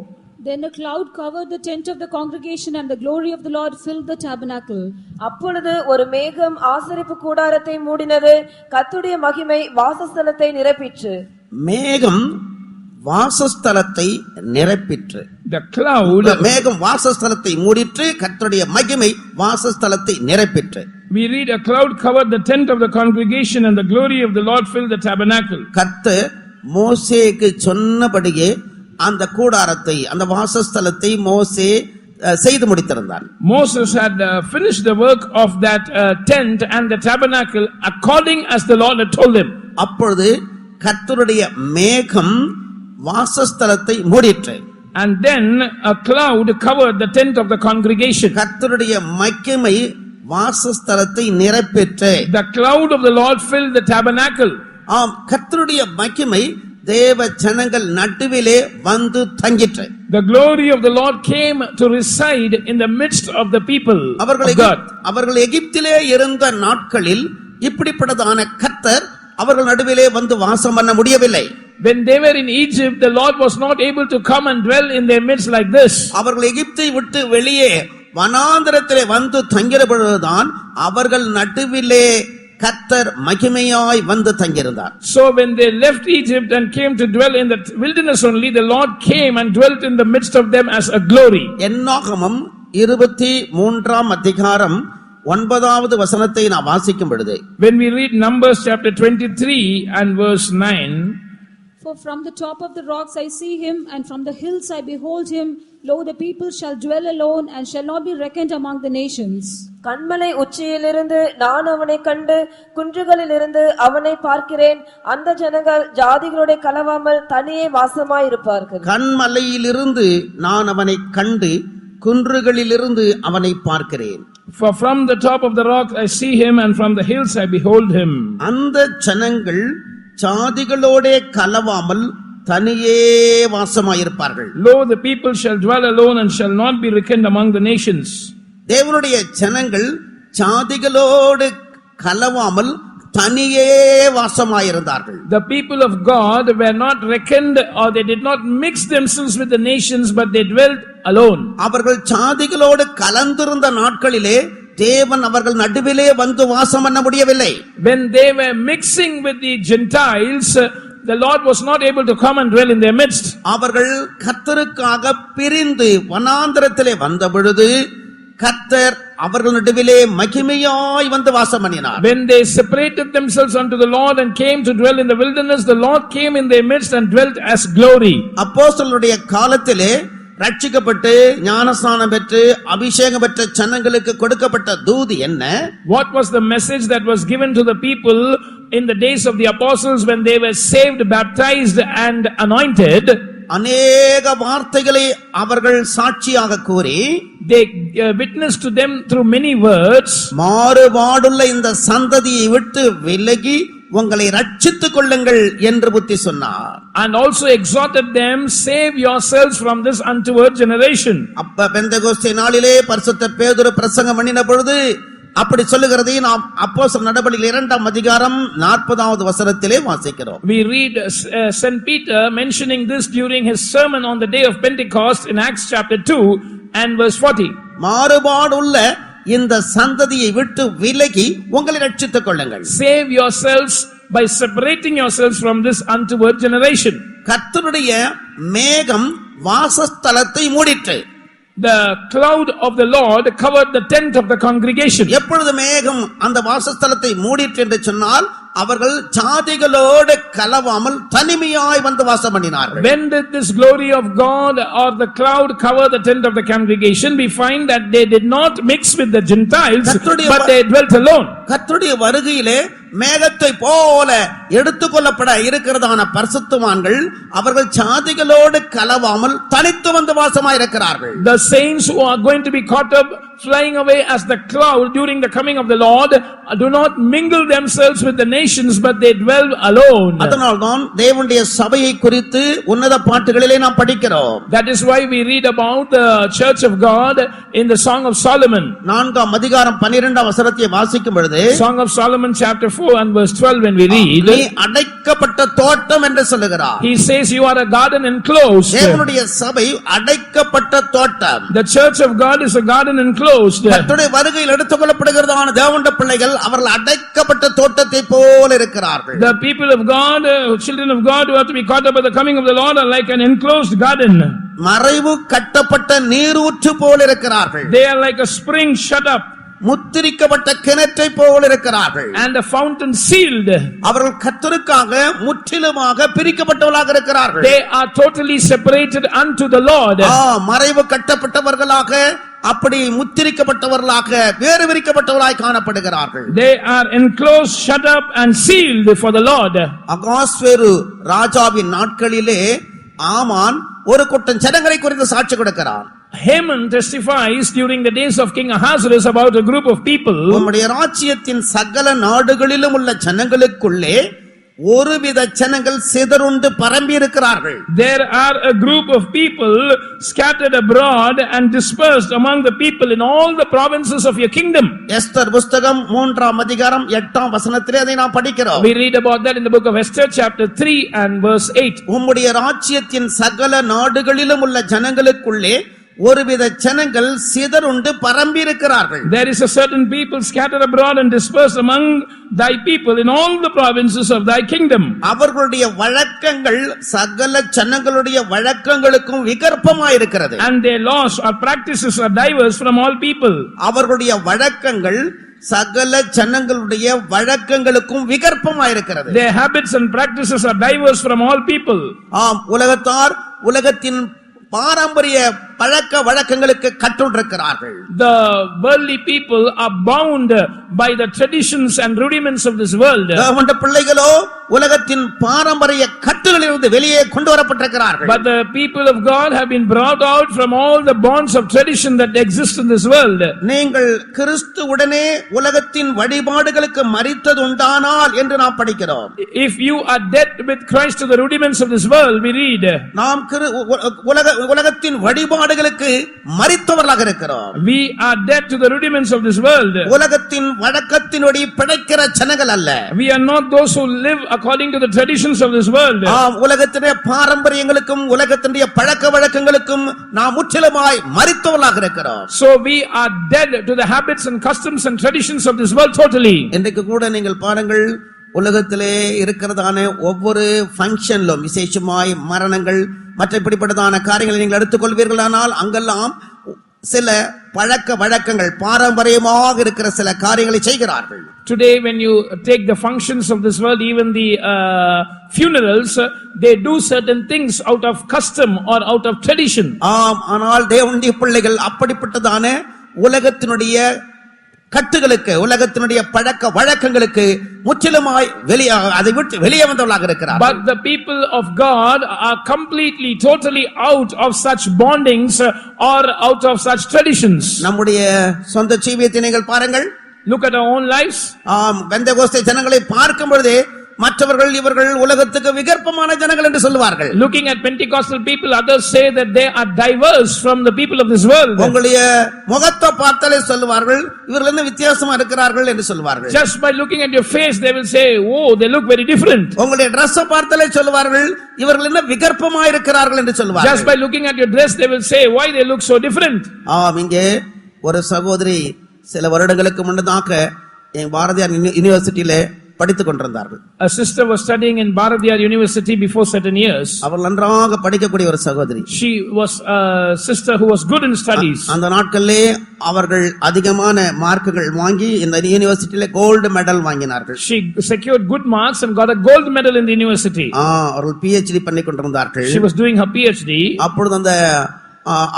Then a cloud covered the tent of the congregation and the glory of the Lord filled the tabernacle. அப்பொழுது ஒரு மேகம் ஆசரிப்பு கூடாரத்தை மூடினது, கர்த்தருடைய மகிமை வாசஸ்தலத்தை நிரப்பிற்று. மேகம் வாசஸ்தலத்தை நிரப்பிற்று. The cloud, மேகம் வாசஸ்தலத்தை மூடிற்று, கர்த்தருடைய மகிமை வாசஸ்தலத்தை நிரப்பிற்று. we read a cloud covered the tent of the congregation and the glory of the Lord filled the tabernacle. கர்த்தர் மோசேக்கு சொன்னபடியே அந்த கூடாரத்தை, அந்த வாசஸ்தலத்தை மோசே செய்து முடித்திருந்தார். Moses had finished the work of that tent and the tabernacle according as the Lord had told him. அப்பொழுது கர்த்தருடைய மேகம் வாசஸ்தலத்தை மூடிற்று. And then a cloud covered the tent of the congregation. கர்த்தருடைய மகிமை வாசஸ்தலத்தை நிரப்பிற்று. The cloud of the Lord filled the tabernacle. ஆம், கர்த்தருடைய மகிமை தேவ ஜனங்கள் நடுவிலே வந்து தங்கிற்று. The glory of the Lord came to reside in the midst of the people of God. அவர்கள் எகிப்திலே இருந்த நாட்களில் இப்படிப்பட்டதான கர்த்தர் அவர்கள் நடுவிலே வந்து வாசம் பண்ண முடியவில்லை. When they were in Egypt, the Lord was not able to come and dwell in their midst like this. அவர்கள் எகிப்தை விட்டு வெளியே வனாந்தரத்திலே வந்து தங்கிற பொழுதுதான் அவர்கள் நடுவிலே கர்த்தர் மகிமையாய் வந்து தங்கியிருந்தார். So when they left Egypt and came to dwell in the wilderness only, the Lord came and dwelt in the midst of them as a glory. என்னாகமம் 23ஆம் அதிகாரம் 9வது வசனத்தை நான் வாசிக்கும் பொழுது, When we read Numbers chapter 23 and verse 9, For from the top of the rocks I see him, and from the hills I behold him. Lo, the people shall dwell alone, and shall not be reckoned among the nations. கண்மலை உச்சியிலிருந்து நான் அவனை கண்டு குன்றுகளிலிருந்து அவனை பார்க்கிறேன். அந்த ஜனங்கள் ஜாதிகளோட கலவாமல் தனியே வாசமாயிருப்பார்கள். கண்மலையிலிருந்து நான் அவனை கண்டு குன்றுகளிலிருந்து அவனை பார்க்கிறேன். For from the top of the rock I see him, and from the hills I behold him. அந்த ஜனங்கள் ஜாதிகளோட கலவாமல் தனியே வாசமாயிருப்பார்கள். Lo, the people shall dwell alone and shall not be reckoned among the nations. தேவனுடைய ஜனங்கள் ஜாதிகளோடு கலவாமல் தனியே வாசமாயிருந்தார்கள். The people of God were not reckoned, or they did not mix themselves with the nations, but they dwelt alone. அவர்கள் ஜாதிகளோடு கலந்திருந்த நாட்களிலே தேவன் அவர்கள் நடுவிலே வந்து வாசம் பண்ண முடியவில்லை. When they were mixing with the Gentiles, the Lord was not able to come and dwell in their midst. அவர்கள் கர்த்தருக்காக பிரிந்து வனாந்தரத்திலே வந்த பொழுது கர்த்தர் அவர்கள் நடுவிலே மகிமையாய் வந்து வாசம் பண்ணினார். When they separated themselves unto the Lord and came to dwell in the wilderness, the Lord came in their midst and dwelt as glory. அப்போஸ்தலருடைய காலத்திலே ரட்சிக்கப்பட்டு ஞானஸ்நானம் பெற்று அபிஷேகம் பெற்ற ஜனங்களுக்கு கொடுக்கப்பட்ட தூது என்ன? What was the message that was given to the people in the days of the apostles when they were saved, baptized and anointed? அநேக வார்த்தைகளை அவர்கள் சாட்சியாக கூறி, They witnessed to them through many words. மாறுபாடுள்ள இந்த சந்ததியை விட்டு விலகி உங்களை ரட்சித்துக் கொள்ளுங்கள் என்று புத்தி சொன்னார். And also exhorted them, save yourselves from this untoward generation. அப்ப பெந்தெகோஸ்தே நாளிலே பரிசுத்த பேதுரு பிரசங்கம் பண்ணின பொழுது அப்படி சொல்லுகிறதை நாம் அப்போஸ்தலர் நடபடிகள் 2ஆம் அதிகாரம் 40வது வசனத்திலே வாசிக்கிறோம். We read St. Peter mentioning this during his sermon on the day of Pentecost in Acts chapter 2 and verse 40. மாறுபாடுள்ள இந்த சந்ததியை விட்டு விலகி உங்களை ரட்சித்துக் கொள்ளுங்கள். Save yourselves by separating yourselves from this untoward generation. கர்த்தருடைய மேகம் வாசஸ்தலத்தை மூடிற்று. The cloud of the Lord covered the tent of the congregation. எப்பொழுது மேகம் அந்த வாசஸ்தலத்தை மூடிற்று என்று சொன்னால் அவர்கள் ஜாதிகளோடு கலவாமல் தனிமையாய் வந்து வாசம் பண்ணினார்கள். When did this glory of God or the cloud cover the tent of the congregation? We find that they did not mix with the Gentiles, but they dwelt alone. கர்த்தருடைய வருகையிலே மேகத்தை போல எடுத்துக்கொள்ளப்பட இருக்கிறதான பரிசுத்தவான்கள் அவர்கள் ஜாதிகளோடு கலவாமல் தனித்து வந்து வாசமாய் இருக்கிறார்கள். The saints who are going to be caught up flying away as the cloud during the coming of the Lord do not mingle themselves with the nations, but they dwell alone. அதனால்தான் தேவனுடைய சபையை குறித்து உன்னத பாட்டுகளிலே நாம் படிக்கிறோம். That is why we read about the church of God in the Song of Solomon. 4ஆம் அதிகாரம் 12ஆம் வசனத்தை வாசிக்கும் பொழுது Song of Solomon chapter 4 and verse 12, when we read, நீ அடைக்கப்பட்ட தோட்டம் என்று சொல்லுகிறார். he says you are a garden enclosed. தேவனுடைய சபை அடைக்கப்பட்ட தோட்டம். The church of God is a garden enclosed. கர்த்தருடைய வருகையில் எடுத்துக்கொள்ளப்படுகிறதான தேவனுடைய பிள்ளைகள் அவர்கள் அடைக்கப்பட்ட தோட்டத்தை போல இருக்கிறார்கள். The people of God, children of God who are to be caught up at the coming of the Lord are like an enclosed garden. மறைவு கட்டப்பட்ட நீரூற்று போல இருக்கிறார்கள். They are like a spring shut up. முத்திரிக்கப்பட்ட கிணற்றை போல இருக்கிறார்கள். And a fountain sealed. அவர்கள் கர்த்தருக்காக முற்றிலுமாக பிரிக்கப்பட்டவர்களாக இருக்கிறார்கள். They are totally separated unto the Lord. மறைவு கட்டப்பட்டவர்களாக அப்படி முத்திரிக்கப்பட்டவர்களாக வேறு விரிக்கப்பட்டவர்களாய் காணப்படுகிறார்கள். They are enclosed, shut up and sealed for the Lord. அகாஸ்வேரு ராஜாவின் நாட்களிலே ஆமான் ஒரு கூட்டம் ஜனங்களை குறித்து சாட்சி கொடுக்கிறான். Haman testifies during the days of King Ahasuerus about a group of people. உம்முடைய ராஜ்யத்தின் சகல நாடுகளிலும் உள்ள ஜனங்களுக்குள்ளே ஒருவித ஜனங்கள் சிதறுண்டு பரம்பி இருக்கிறார்கள். There are a group of people scattered abroad and dispersed among the people in all the provinces of your kingdom. Esther புஸ்தகம் 3ஆம் அதிகாரம் 8ஆம் வசனத்திலே அதை நாம் படிக்கிறோம். We read about that in the book of Esther chapter 3 and verse 8. உம்முடைய ராஜ்யத்தின் சகல நாடுகளிலும் உள்ள ஜனங்களுக்குள்ளே ஒருவித ஜனங்கள் சிதறுண்டு பரம்பி இருக்கிறார்கள். There is a certain people scattered abroad and dispersed among thy people in all the provinces of thy kingdom. அவர்களுடைய வழக்கங்கள் சகல ஜனங்களுடைய வழக்கங்களுக்கும் விகற்பமாயிருக்கிறது. And their laws or practices are diverse from all people. அவர்களுடைய வழக்கங்கள் சகல ஜனங்களுடைய வழக்கங்களுக்கும் விகற்பமாயிருக்கிறது. Their habits and practices are diverse from all people. ஆம், உலகத்தார் உலகத்தின் பாரம்பரிய பழக்க வழக்கங்களுக்கு கட்டுண்டிருக்கிறார்கள். The worldly people are bound by the traditions and rudiments of this world. தேவனுடைய பிள்ளைகளோ உலகத்தின் பாரம்பரிய கட்டுகளிலிருந்து வெளியே கொண்டு வரப்பட்டிருக்கிறார்கள். But the people of God have been brought out from all the bonds of tradition that exist in this world. நீங்கள் கிறிஸ்துவுடனே உலகத்தின் வழிபாடுகளுக்கு மரித்தது உண்டானால் என்று நாம் படிக்கிறோம். If you are dead with Christ to the rudiments of this world, we read. நாம் உலகத்தின் வழிபாடுகளுக்கு மரித்தவர்களாக இருக்கிறோம். We are dead to the rudiments of this world. உலகத்தின் வழக்கத்தின்படி பிழைக்கிற ஜனங்கள் அல்ல. We are not those who live according to the traditions of this world. ஆம், உலகத்தினுடைய பாரம்பரியங்களுக்கும் உலகத்தினுடைய பழக்க வழக்கங்களுக்கும் நாம் முற்றிலுமாய் மரித்தவர்களாக இருக்கிறோம். So we are dead to the habits and customs and traditions of this world totally. இன்றைக்கு கூட நீங்கள் பாருங்கள், உலகத்திலே இருக்கிறதான ஒவ்வொரு ஃபங்க்ஷன்லும் விசேஷமாய் மரணங்கள் மற்ற இப்படிப்பட்டதான காரியங்களை நீங்கள் எடுத்துக்கொள்வீர்களானால் அங்கெல்லாம் சில பழக்க வழக்கங்கள் பாரம்பரியமாக இருக்கிற சில காரியங்களை செய்கிறார்கள். Today when you take the functions of this world, even the funerals, they do certain things out of custom or out of tradition. ஆம், ஆனால் தேவனுடைய பிள்ளைகள் அப்படிப்பட்டதான உலகத்தினுடைய கட்டுகளுக்கு உலகத்தினுடைய பழக்க வழக்கங்களுக்கு முற்றிலுமாய் அதை விட்டு வெளியே வந்தவர்களாக இருக்கிறார். But the people of God are completely totally out of such bondings or out of such traditions. நம்முடைய சொந்த ஜீவியத்தை நீங்கள் பாருங்கள். Look at our own lives. ஆம், பெந்தெகோஸ்தே ஜனங்களை பார்க்கும் பொழுது மற்றவர்கள் இவர்கள் உலகத்துக்கு விகற்பமான ஜனங்கள் என்று சொல்வார்கள். Looking at Pentecostal people, others say that they are diverse from the people of this world. உங்களுடைய முகத்தை பார்த்தாலே சொல்வார்கள் இவர்கள் என்ன வித்தியாசமா இருக்கிறார்கள் என்று சொல்வார்கள். Just by looking at your face they will say, oh, they look very different. உங்களுடைய Dress பார்த்தாலே சொல்வார்கள் இவர்கள் என்ன விகற்பமா இருக்கிறார்கள் என்று சொல்வார்கள். Just by looking at your dress they will say, why they look so different. ஆம், இங்கே ஒரு சகோதரி சில வருடங்களுக்கு முன்னதாக பாரதியார் யுனிவர்சிட்டியிலே படித்துக் கொண்டிருந்தார்கள். A sister was studying in Bharatiyar University before certain years. அவள் நன்றாக படிக்கக்கூடிய ஒரு சகோதரி. She was a sister who was good in studies. அந்த நாட்களிலே அவர்கள் அதிகமான மார்க்குகள் வாங்கி இந்த யுனிவர்சிட்டியிலே கோல்டு மெடல் வாங்கினார்கள். She secured good marks and got a gold medal in the university. அவர்கள் PhD பண்ணி கொண்டிருந்தார்கள். She was doing her PhD. அப்பொழுது அந்த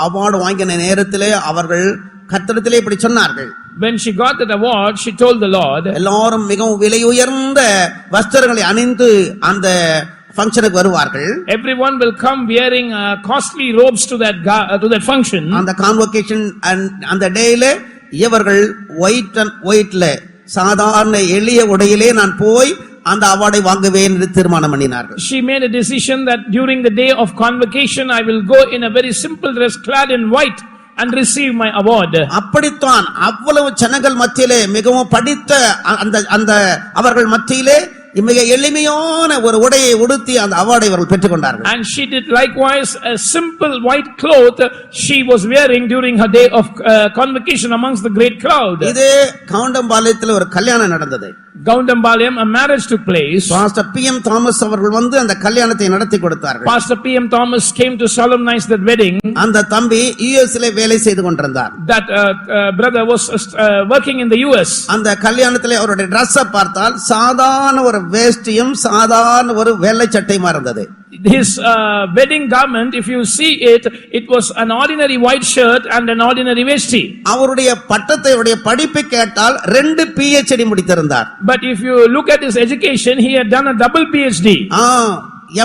அவார்டு வாங்கின நேரத்திலே அவர்கள் கர்த்தரிடத்திலே இப்படி சொன்னார்கள். When she got that award, she told the Lord, எல்லாரும் மிகவும் விலை உயர்ந்த வஸ்திரங்களை அணிந்து அந்த ஃபங்க்ஷனுக்கு வருவார்கள். everyone will come wearing costly robes to that function. அந்த கான்வொகேஷன் அந்த டேல இவர்கள் ஒயிட்ல சாதாரண எளிய உடையிலே நான் போய் அந்த அவார்டை வாங்குவேன் என்று தீர்மானம் பண்ணினார்கள். She made a decision that during the day of convocation I will go in a very simple dress clad in white and receive my award. அப்படித்தான் அவ்வளவு ஜனங்கள் மத்தியிலே மிகவும் படித்த அந்த அவர்கள் மத்தியிலே மிக எளிமையான ஒரு உடையை உடுத்தி அந்த அவார்டை அவர்கள் பெற்றுக்கொண்டார்கள். And she did likewise a simple white cloth she was wearing during her day of convocation amongst the great crowd. இதே கவுண்டம்பாளையத்தில் ஒரு கல்யாணம் நடந்தது. Gaundambalayam, a marriage took place. Pastor P.M. Thomas அவர்கள் வந்து அந்த கல்யாணத்தை நடத்தி கொடுத்தார்கள். Pastor P.M. Thomas came to solemnize that wedding. அந்த தம்பி யுஎஸ்ல வேலை செய்து கொண்டிருந்தார். That brother was working in the US. அந்த கல்யாணத்திலே அவருடைய Dress பார்த்தால் சாதாரண ஒரு வேஷ்டியும் சாதாரண ஒரு வெள்ளை சட்டையுமா இருந்தது. His wedding garment, if you see it, it was an ordinary white shirt and an ordinary vesti. அவருடைய பட்டத்தை அவருடைய படிப்பை கேட்டால் 2 PhD முடித்திருந்தார். But if you look at his education, he had done a double PhD.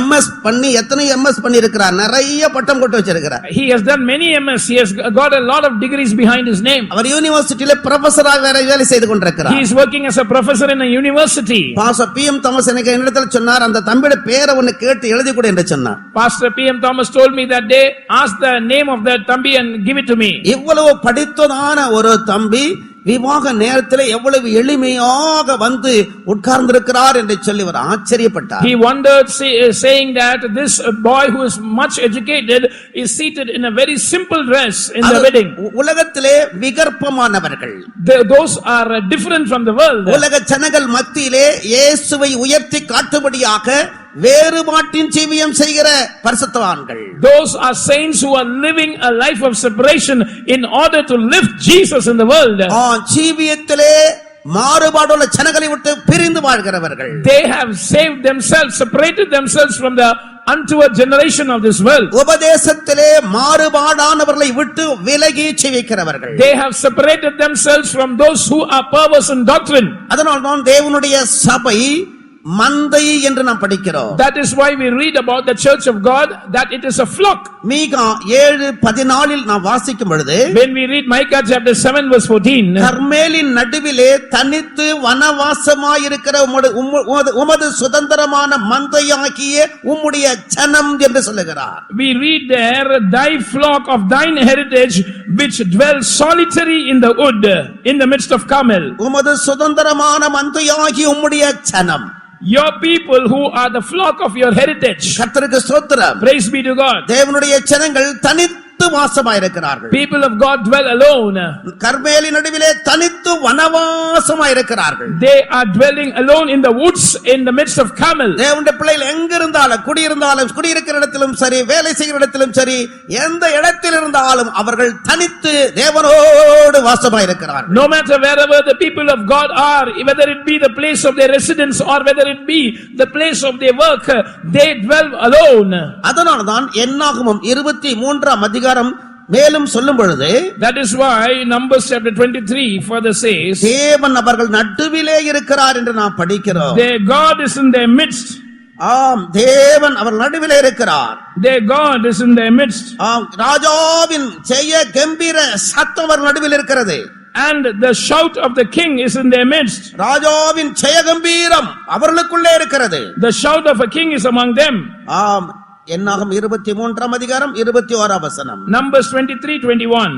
MS பண்ணி எத்தனை MS பண்ணி இருக்கிறார், நிறைய பட்டம் போட்டு வச்சிருக்கிறார். He has done many MS. He has got a lot of degrees behind his name. அவர் யுனிவர்சிட்டியில ப்ரொஃபசராக வேலை செய்து கொண்டிருக்கிறார். He is working as a professor in a university. Pastor PM Thomas எனக்கு என்னிடத்தில் சொன்னார், அந்த தம்பியோட பேரை ஒன்னு கேட்டு எழுதி கொடு என்று சொன்னார். Pastor PM Thomas told me that day, ask the name of that Thambi and give it to me. இவ்வளவு படித்ததான ஒரு தம்பி விவாக நேரத்தில் எவ்வளவு எளிமையாக வந்து உட்கார்ந்திருக்கிறார் என்று சொல்லி அவர் ஆச்சரியப்பட்டார். He wondered, saying that this boy who is much educated is seated in a very simple dress in the wedding. உலகத்திலே விகற்பமானவர்கள், Those are different from the world. உலக ஜனங்கள் மத்தியிலே இயேசுவை உயர்த்தி காட்டும்படியாக வேறுபாட்டின் ஜீவியம் செய்கிற பரிசுத்தவான்கள். Those are saints who are living a life of separation in order to lift Jesus in the world. ஜீவியத்திலே மாறுபாடுள்ள ஜனங்களை விட்டு பிரிந்து வாழ்கிறவர்கள். They have saved themselves, separated themselves from the untoward generation of this world. உபதேசத்திலே மாறுபாடானவர்களை விட்டு விலகி ஜீவிக்கிறவர்கள். They have separated themselves from those who are perverse in doctrine. அதனால்தான் தேவனுடைய சபை மந்தை என்று நாம் படிக்கிறோம். That is why we read about the church of God, that it is a flock. மீகா 7:14 நாம் வாசிக்கும் பொழுது, when we read Micah chapter 7 verse 14, கர்மேலின் நடுவிலே தனித்து வனவாசமாய் இருக்கிற உமது சுதந்திரமான மந்தையாகிய உம்முடைய ஜனம் என்று சொல்லுகிறார். we read there, thy flock of thine heritage which dwells solitary in the wood in the midst of Carmel. உமது சுதந்திரமான மந்தையாகிய உம்முடைய ஜனம், your people who are the flock of your heritage. கர்த்தருக்கு ஸ்தோத்திரம். Praise be to God. தேவனுடைய ஜனங்கள் தனித்து வாசமாயிருக்கிறார்கள். People of God dwell alone. கர்மேலின் நடுவிலே தனித்து வனவாசமாயிருக்கிறார்கள். They are dwelling alone in the woods in the midst of Carmel. தேவனுடைய பிள்ளைகள் எங்க இருந்தாலும், குடியிருக்கிற இடத்திலும் சரி, வேலை செய்கிற இடத்திலும் சரி, எந்த இடத்தில் இருந்தாலும் அவர்கள் தனித்து தேவனோடு வாசமாயிருக்கிறார்கள். No matter wherever the people of God are, whether it be the place of their residence or whether it be the place of their work, they dwell alone. அதனால்தான் என்னாகமம் 23ஆம் அதிகாரம் மேலும் சொல்லும் பொழுது, that is why Numbers chapter 23 further says, தேவன் அவர்கள் நடுவிலே இருக்கிறார் என்று நாம் படிக்கிறோம். their God is in their midst. ஆம், தேவன் அவர் நடுவிலே இருக்கிறார். their God is in their midst. ஆம், ராஜாவின் ஜெய கம்பீர சத்தம் அவர் நடுவில் இருக்கிறது. and the shout of the king is in their midst. ராஜாவின் ஜெய கம்பீரம் அவர்களுக்குள்ளே இருக்கிறது. the shout of a king is among them. ஆம், என்னாகும் 23ஆம் அதிகாரம் 21ஆம் வசனம். Numbers 23:21.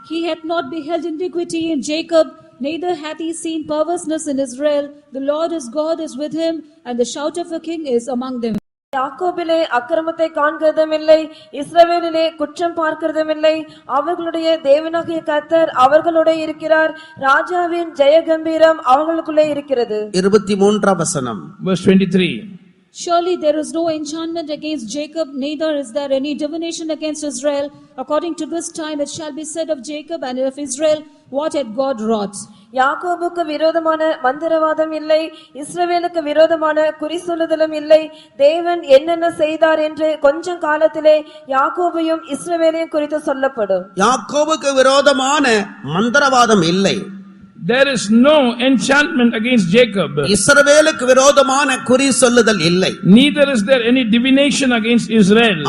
He hath not beheld iniquity in Jacob, neither hath he seen perverseness in Israel. The Lord his God is with him, and the shout of a king is among them. யாக்கோபிலே அக்கிரமத்தை காண்கிறதும் இல்லை, இஸ்ரவேலிலே குற்றம் பார்க்கிறதும் இல்லை. அவர்களுடைய தேவனாகிய கர்த்தர் அவர்களோட இருக்கிறார். ராஜாவின் ஜெயகம்பீரம் அவர்களுக்குள்ளே இருக்கிறது. 23ஆம் வசனம். Verse 23. Surely there is no enchantment against Jacob, neither is there any divination against Israel. According to this time it shall be said of Jacob and of Israel, what had God wrought? யாக்கோபுக்கு விரோதமான மந்திரவாதம் இல்லை, இஸ்ரவேலுக்கு விரோதமான குறி சொல்லுதலும் இல்லை. தேவன் என்னென்ன செய்தார் என்று கொஞ்சம் காலத்திலே யாக்கோபையும் இஸ்ரவேலையும் குறித்து சொல்லப்படும். யாக்கோபுக்கு விரோதமான மந்திரவாதம் இல்லை. There is no enchantment against Jacob. இஸ்ரவேலுக்கு விரோதமான குறி சொல்லுதல் இல்லை. Neither is there any divination against Israel.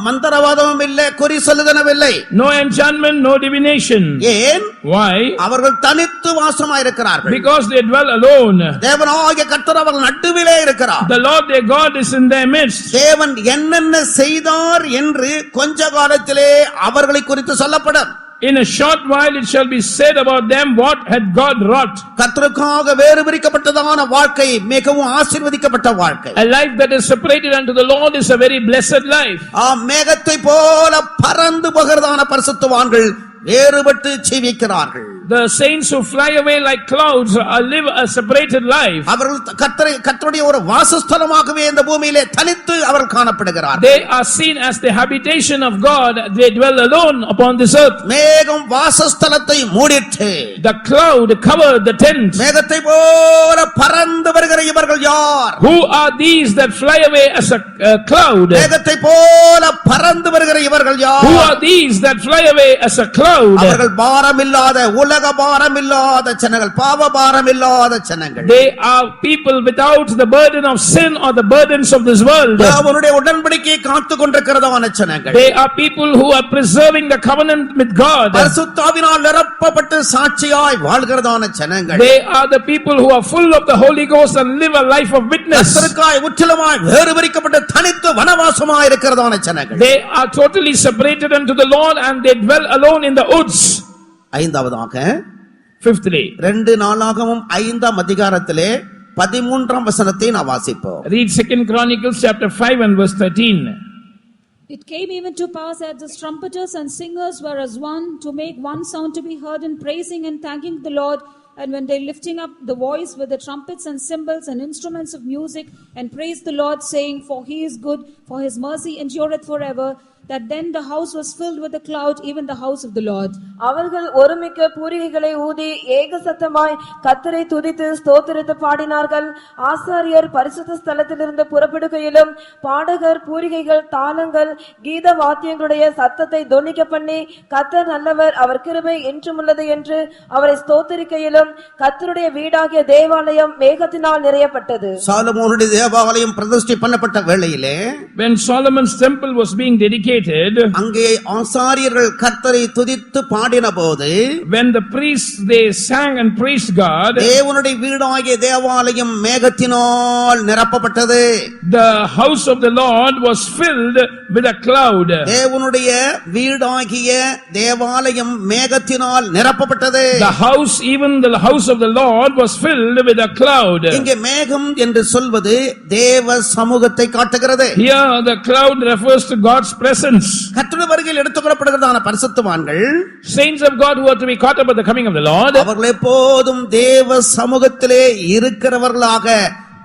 மந்திரவாதமும் இல்லை, குறி சொல்லுதலும் இல்லை. No enchantment, no divination. ஏன்? Why? அவர்கள் தனித்து வாசமாயிருக்கிறார்கள். Because they dwell alone. தேவனாகிய கர்த்தர் அவர்கள் நடுவிலே இருக்கிறார். The Lord their God is in their midst. தேவன் என்னென்ன செய்தார் என்று கொஞ்ச காலத்திலே அவர்களை குறித்து சொல்லப்படும். In a short while it shall be said about them what had God wrought. கர்த்தருக்காக வேறு பிரிக்கப்பட்டதான வாழ்க்கை மிகவும் ஆசீர்வதிக்கப்பட்ட வாழ்க்கை. A life that is separated unto the Lord is a very blessed life. மேகத்தை போல பறந்து போகிறதான பரிசுத்தவான்கள் வேறுபட்டு ஜீவிக்கிறார்கள். The saints who fly away like clouds live a separated life. அவர்கள் கர்த்தருடைய ஒரு வாசஸ்தலமாகவே இந்த பூமியிலே தனித்து அவர்கள் காணப்படுகிறார்கள். They are seen as the habitation of God. They dwell alone upon this earth. மேகம் வாசஸ்தலத்தை மூடிற்று. The cloud covered the tent. மேகத்தை போல பறந்து வருகிற இவர்கள் யார்? Who are these that fly away as a cloud? மேகத்தை போல பறந்து வருகிற இவர்கள் யார்? Who are these that fly away as a cloud? அவர்கள் பாரமில்லாத, உலக பாரமில்லாத ஜனங்கள், பாவ பாரமில்லாத ஜனங்கள். They are people without the burden of sin or the burdens of this world. அவருடைய உடன்படிக்கையை காத்துக் கொண்டிருக்கிறதான ஜனங்கள். They are people who are preserving the covenant with God. பரிசுத்தாவினால் நிரப்பப்பட்டு சாட்சியாய் வாழ்கிறதான ஜனங்கள். They are the people who are full of the Holy Ghost and live a life of witness. கர்த்தருக்காய் முற்றிலுமாய் வேறுபிரிக்கப்பட்டு தனித்து வனவாசமாய் இருக்கிறதான ஜனங்கள். They are totally separated unto the Lord and they dwell alone in the woods. ஐந்தாவதாக, Fifthly, 2 நாளாகமம் 5ஆம் அதிகாரத்திலே 13ஆம் வசனத்தை நான் வாசிப்போம். read 2 Chronicles chapter 5 and verse 13. It came even to pass that the trumpeters and singers were as one, to make one sound to be heard in praising and thanking the Lord. And when they lifting up the voice with the trumpets and cymbals and instruments of music, and praised the Lord, saying, For he is good, for his mercy endureth forever, that then the house was filled with a cloud, even the house of the Lord. அவர்கள் ஒருமிக்க பூரிகைகளை ஊதி ஏக சத்தமாய் கர்த்தரை துதித்து ஸ்தோத்திரித்து பாடினார்கள். ஆசாரியர் பரிசுத்த ஸ்தலத்திலிருந்து புறப்படுகையிலும் பாடகர் பூரிகைகள் தாளங்கள் கீத வாத்தியங்களுடைய சத்தத்தை தொனிக்க பண்ணி, கர்த்தர் நல்லவர், அவர் கிருபை என்றுமுள்ளது என்று அவரை ஸ்தோத்திரிக்கையிலும் கர்த்தருடைய வீடாகிய தேவாலயம் மேகத்தினால் நிறையப்பட்டது. சாலமோனுடைய தேவாலயம் பிரதிஷ்டை பண்ணப்பட்ட வேளையிலே, when Solomon's temple was being dedicated, அங்கே ஆசாரியர்கள் கர்த்தரை துதித்து பாடினபோது, when the priests they sang and praised God, தேவனுடைய வீடாகிய தேவாலயம் மேகத்தினால் நிரப்பப்பட்டது. the house of the Lord was filled with a cloud. தேவனுடைய வீடாகிய தேவாலயம் மேகத்தினால் நிரப்பப்பட்டது. The house, even the house of the Lord was filled with a cloud. இங்கே மேகம் என்று சொல்வது தேவ சமூகத்தை காட்டுகிறது. Here the cloud refers to God's presence. கர்த்தருடைய வருகையில் எடுத்துக்கொள்ளப்படுகிறதான பரிசுத்தவான்கள், Saints of God who are to be caught up at the coming of the Lord, அவர்கள் எப்போதும் தேவ சமூகத்திலே இருக்கிறவர்களாக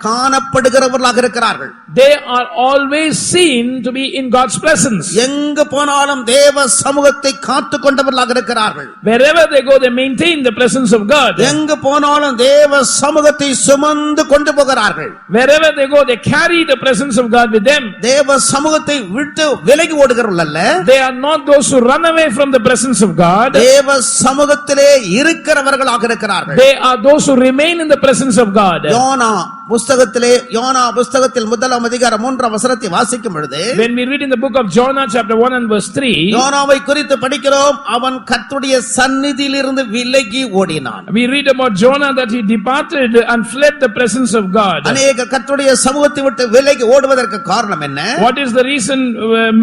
காணப்படுகிறவர்களாக இருக்கிறார்கள். they are always seen to be in God's presence. எங்கு போனாலும் தேவ சமூகத்தை காத்துக் கொண்டவர்களாக இருக்கிறார்கள். Wherever they go, they maintain the presence of God. எங்கு போனாலும் தேவ சமூகத்தை சுமந்து கொண்டு போகிறார்கள். Wherever they go, they carry the presence of God with them. தேவ சமூகத்தை விட்டு விலகி ஓடுகிறவர்கள் அல்ல, They are not those who run away from the presence of God. தேவ சமூகத்திலே இருக்கிறவர்களாக இருக்கிறார்கள். They are those who remain in the presence of God. யோனா புஸ்தகத்தில் 1ஆம் அதிகாரம் 3ஆம் வசனத்தை வாசிக்கும் பொழுது, When we read in the book of Jonah chapter 1 and verse 3, யோனாவை குறித்து படிக்கிறோம், அவன் கர்த்தருடைய சந்நிதியிலிருந்து விலகி ஓடினான். we read about Jonah that he departed and fled the presence of God. அநேக கர்த்தருடைய சமூகத்தை விட்டு விலகி ஓடுவதற்கு காரணம் என்ன? What is the reason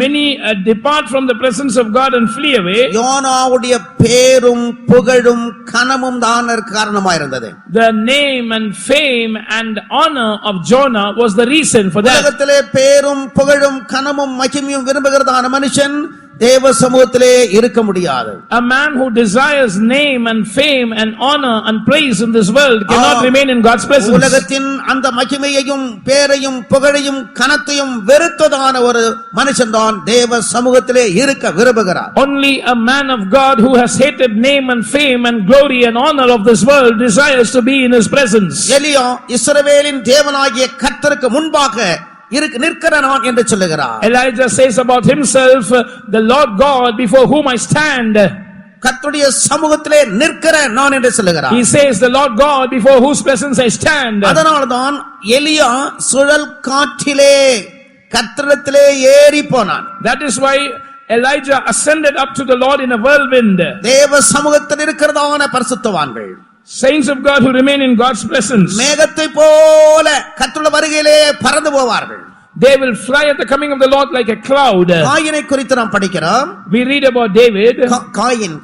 many depart from the presence of God and flee away? யோனாவுடைய பேரும் புகழும் கனமும் தான் காரணமாயிருந்தது. The name and fame and honor of Jonah was the reason for that. உலகத்திலே பேரும் புகழும் கனமும் மகிமையும் விரும்புகிறதான மனுஷன் தேவ சமூகத்திலே இருக்க முடியாது. A man who desires name and fame and honor and praise in this world cannot remain in God's presence. உலகத்தின் அந்த மகிமையையும் பேரையும் புகழையும் கனத்தையும் வெறுத்ததான ஒரு மனுஷன் தான் தேவ சமூகத்திலே இருக்க விரும்புகிறார். Only a man of God who has hated name and fame and glory and honor of this world desires to be in his presence. எலியா இஸ்ரவேலின் தேவனாகிய கர்த்தருக்கு முன்பாக நிற்கிறான் என்று சொல்லுகிறார். Elijah says about himself, the Lord God before whom I stand. கர்த்தருடைய சமூகத்திலே நிற்கிற நான் என்று சொல்லுகிறார். He says, the Lord God before whose presence I stand. அதனால்தான் எலியா சுழல் காற்றிலே கர்த்தரிடத்திலே ஏறி போனான். That is why Elijah ascended up to the Lord in a whirlwind. தேவ சமூகத்தில் இருக்கிறதான பரிசுத்தவான்கள், Saints of God who remain in God's presence, மேகத்தை போல கர்த்தருடைய வருகையிலே பறந்து போவார்கள். they will fly at the coming of the Lord like a cloud. காயினை குறித்து நாம் படிக்கிறோம். We read about David. Coin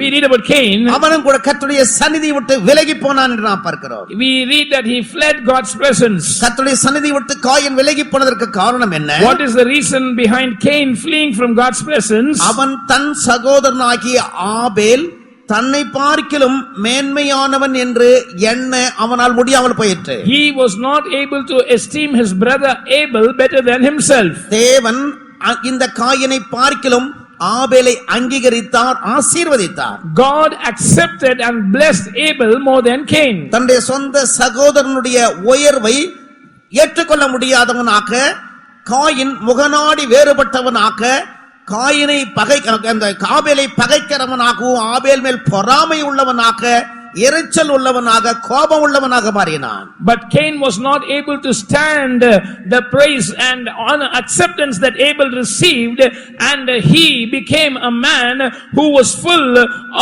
We read about Cain. அவனும் கூட கர்த்தருடைய சந்நிதியை விட்டு விலகி போனான் என்று நாம் பார்க்கிறோம். We read that he fled God's presence. கர்த்தருடைய சந்நிதியை விட்டு காயின் விலகி போனதற்கு காரணம் என்ன? What is the reason behind Cain fleeing from God's presence? அவன் தன் சகோதரனாகிய ஆபேல் தன்னை பார்க்கிலும் மேன்மையானவன் என்று எண்ண அவனால் முடியாமல் போயிற்று. He was not able to esteem his brother Abel better than himself. தேவன் இந்த காயினை பார்க்கிலும் ஆபேலை அங்கீகரித்தார், ஆசீர்வதித்தார். God accepted and blessed Abel more than Cain. தன்னுடைய சொந்த சகோதரனுடைய உயர்வை ஏற்றுக்கொள்ள முடியாதவனாக, காயின் முகநாடி வேறுபட்டவனாக, காயினை அந்த ஆபேலை பகைக்கிறவனாகவும் ஆபேல் மேல் பொறாமை உள்ளவனாக, எரிச்சல் உள்ளவனாக, கோபம் உள்ளவனாக மாறினான். But Cain was not able to stand the praise and honor acceptance that Abel received, and he became a man who was full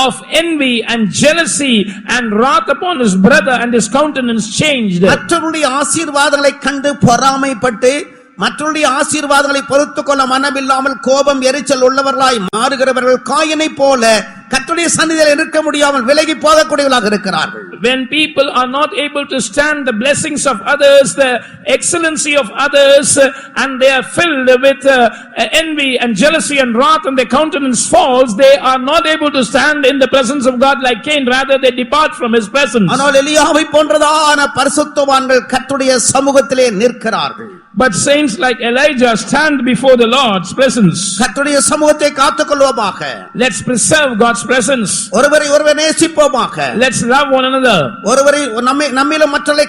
of envy and jealousy and wrath upon his brother, and his countenance changed. மற்றவருடைய ஆசீர்வாதங்களை கண்டு பொறாமைப்பட்டு மற்றவருடைய ஆசீர்வாதங்களை பொறுத்துக் கொள்ள மனமில்லாமல் கோபம் எரிச்சல் உள்ளவர்களாய் மாறுகிறவர்கள் காயினை போல கர்த்தருடைய சந்நிதியில் இருக்க முடியாமல் விலகி போகக்கூடியவர்களாக இருக்கிறார்கள். When people are not able to stand the blessings of others, the excellency of others, and they are filled with envy and jealousy and wrath, and their countenance falls, they are not able to stand in the presence of God like Cain, rather they depart from his presence. ஆனால் எலியாவை போன்றதான பரிசுத்தவான்கள் கர்த்தருடைய சமூகத்திலே நிற்கிறார்கள். But saints like Elijah stand before the Lord's presence. கர்த்தருடைய சமூகத்தை காத்துக்கொள்வோமாக. Let's preserve God's presence. ஒருவரை ஒருவர் நேசிப்போமாக. Let's love one another. ஒருவரை நம்மிலும் மற்றவர்களை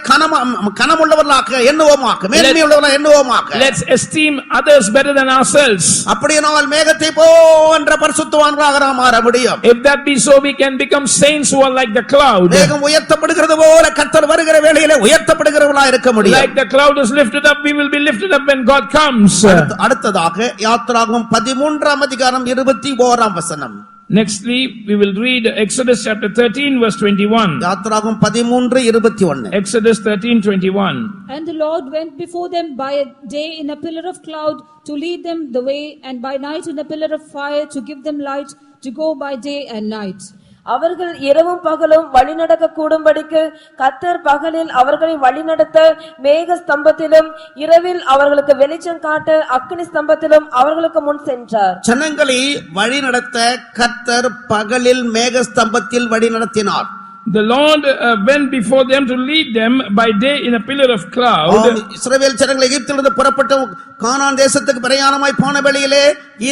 கனமுள்ளவர்களாக எண்ணுவோமாக, மேன்மையுள்ளவர்களாக எண்ணுவோமாக. Let's esteem others better than ourselves. அப்படியானால் மேகத்தை போன்ற பரிசுத்தவான்களாக நாம் மாற முடியும். If that be so, we can become saints who are like the cloud. மேகம் உயர்த்தப்படுகிறது போல கர்த்தர் வருகிற வேளையிலே உயர்த்தப்படுகிறவர்களாக இருக்க முடியும். Like the cloud is lifted up, we will be lifted up when God comes. அடுத்ததாக யாத்திராகமம் 13ஆம் அதிகாரம் 21ஆம் வசனம். Nextly, we will read Exodus chapter 13 verse 21. யாத்திராகமம் 13:21. Exodus 13:21. And the Lord went before them by day in a pillar of cloud to lead them the way, and by night in a pillar of fire to give them light to go by day and night. அவர்கள் இரவும் பகலும் வழிநடக்க கூடும்படிக்கு கர்த்தர் பகலில் அவர்களை வழிநடத்த மேக ஸ்தம்பத்திலும் இரவில் அவர்களுக்கு வெளிச்சம் காட்ட அக்கினி ஸ்தம்பத்திலும் அவர்களுக்கு முன் சென்றார். ஜனங்களை வழிநடத்த கர்த்தர் பகலில் மேக ஸ்தம்பத்தில் வழிநடத்தினார். The Lord went before them to lead them by day in a pillar of cloud. இஸ்ரவேல் ஜனங்கள் எகிப்திலிருந்து புறப்பட்டு கானான் தேசத்துக்கு பிரயாணமாய் போன வேளையிலே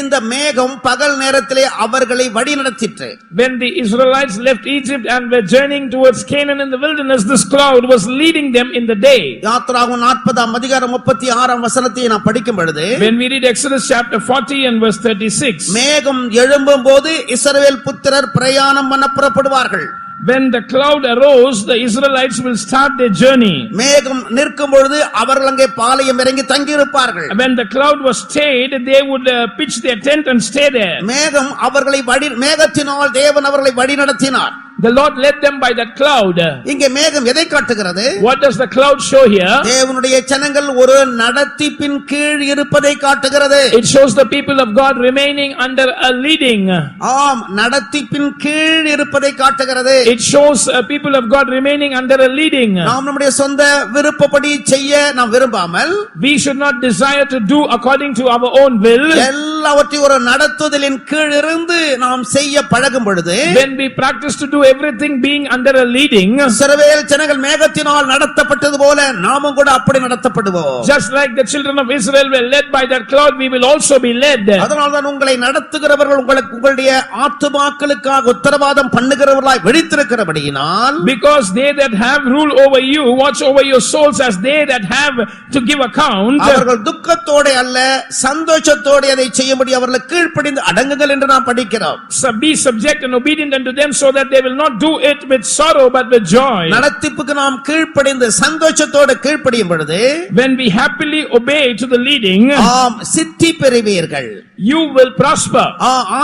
இந்த மேகம் பகல் நேரத்திலே அவர்களை வழிநடத்திற்று. When the Israelites left Egypt and were journeying towards Canaan in the wilderness, this cloud was leading them in the day. யாத்திராகமம் 40ஆம் அதிகாரம் 36ஆம் வசனத்தை நாம் படிக்கும் பொழுது, when we read Exodus chapter 40 and verse 36, மேகம் எழும்பும்போது இஸ்ரவேல் புத்திரர் பிரயாணம் பண்ண புறப்படுவார்கள். when the cloud arose, the Israelites will start their journey. மேகம் நிற்கும் பொழுது அவர்கள் அங்கே பாளையம் இறங்கி தங்கி இருப்பார்கள். When the cloud was stayed, they would pitch their tent and stay there. மேகம் அவர்களை மேகத்தினால் தேவன் அவர்களை வழிநடத்தினார். The Lord led them by that cloud. இங்கே மேகம் எதை காட்டுகிறது? What does the cloud show here? தேவனுடைய ஜனங்கள் ஒரு நடத்திப்பின் கீழ் இருப்பதை காட்டுகிறது. It shows the people of God remaining under a leading. ஆம், நடத்திப்பின் கீழ் இருப்பதை காட்டுகிறது. It shows people of God remaining under a leading. நாம் நம்முடைய சொந்த விருப்பப்படி செய்ய நாம் விரும்பாமல், we should not desire to do according to our own will. எல்லாவற்றையும் ஒரு நடத்துதலின் கீழ் இருந்து நாம் செய்ய பழகும் பொழுது, when we practice to do everything being under a leading, இஸ்ரவேல் ஜனங்கள் மேகத்தினால் நடத்தப்பட்டது போல நாமும் கூட அப்படி நடத்தப்படுவோம். just like the children of Israel were led by that cloud, we will also be led. அதனால்தான் உங்களை நடத்துகிறவர்கள் உங்களுடைய ஆத்துமாக்களுக்காக உத்தரவாதம் பண்ணுகிறவர்களாய் விழித்திருக்கிறபடியினால், because they that have rule over you watch over your souls as they that have to give account. அவர்கள் துக்கத்தோட அல்ல சந்தோஷத்தோட அதை செய்யும்படி அவர்கள் கீழ்ப்படிந்து அடங்குங்கள் என்று நாம் படிக்கிறோம். Be subject and obedient unto them, so that they will not do it with sorrow but with joy. நடத்திப்புக்கு நாம் கீழ்ப்படிந்து சந்தோஷத்தோட கீழ்ப்படியும் பொழுது, when we happily obey to the leading, ஆம், சித்தி பெறுவீர்கள், you will prosper,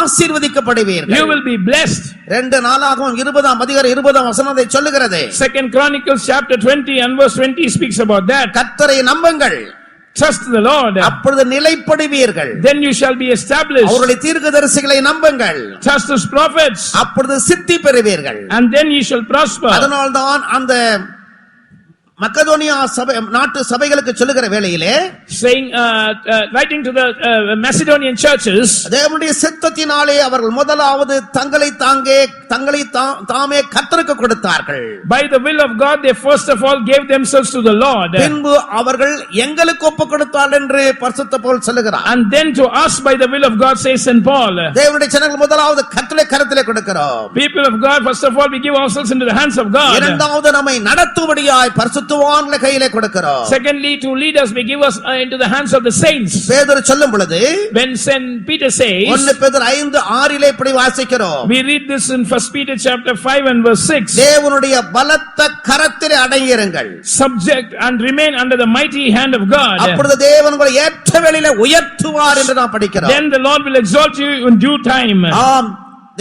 ஆசீர்வதிக்கப்படுவீர்கள், you will be blessed. 2 நாளாகமம் 20ஆம் அதிகாரம் 20ஆம் வசனம் அதை சொல்லுகிறது. Second Chronicles chapter 20 and verse 20 speaks about that. கர்த்தரை நம்புங்கள், trust the Lord, அப்பொழுது நிலைப்படுவீர்கள், then you shall be established. அவருடைய தீர்க்கதரிசிகளை நம்புங்கள், trust his prophets, அப்பொழுது சித்தி பெறுவீர்கள், and then you shall prosper. அதனால்தான் அந்த மக்கதோனியா சபை நாட்டு சபைகளுக்கு சொல்லுகிற வேளையிலே, saying writing to the Macedonian churches, தேவனுடைய சித்தத்தினாலே அவர்கள் முதலாவது தங்களை தாமே கர்த்தருக்கு கொடுத்தார்கள். by the will of God they first of all gave themselves to the Lord, பின்பு அவர்கள் எங்களுக்கு ஒப்பு கொடுத்தார்கள் என்று பரிசுத்த பவுல் சொல்லுகிறார். and then to us by the will of God, says St. Paul. தேவனுடைய ஜனங்கள் முதலாவது கர்த்தருடைய கரத்திலே கொடுக்கிறோம். people of God, first of all we give ourselves into the hands of God. இரண்டாவது நம்மை நடத்தும்படியாய் பரிசுத்தவான்கள் கையிலே கொடுக்கிறோம். secondly, to lead us we give us into the hands of the saints. பேதுரு சொல்லும் பொழுது, when St. Peter says, 1 பேதுரு 5:6 இப்படி வாசிக்கிறோம். we read this in 1 Peter chapter 5 and verse 6. தேவனுடைய பலத்த கரத்திலே அடங்கியிருங்கள், subject and remain under the mighty hand of God, அப்பொழுது தேவன் உங்களை ஏற்ற வேளையிலே உயர்த்துவார் என்று நாம் படிக்கிறோம். then the Lord will exalt you in due time. ஆம்,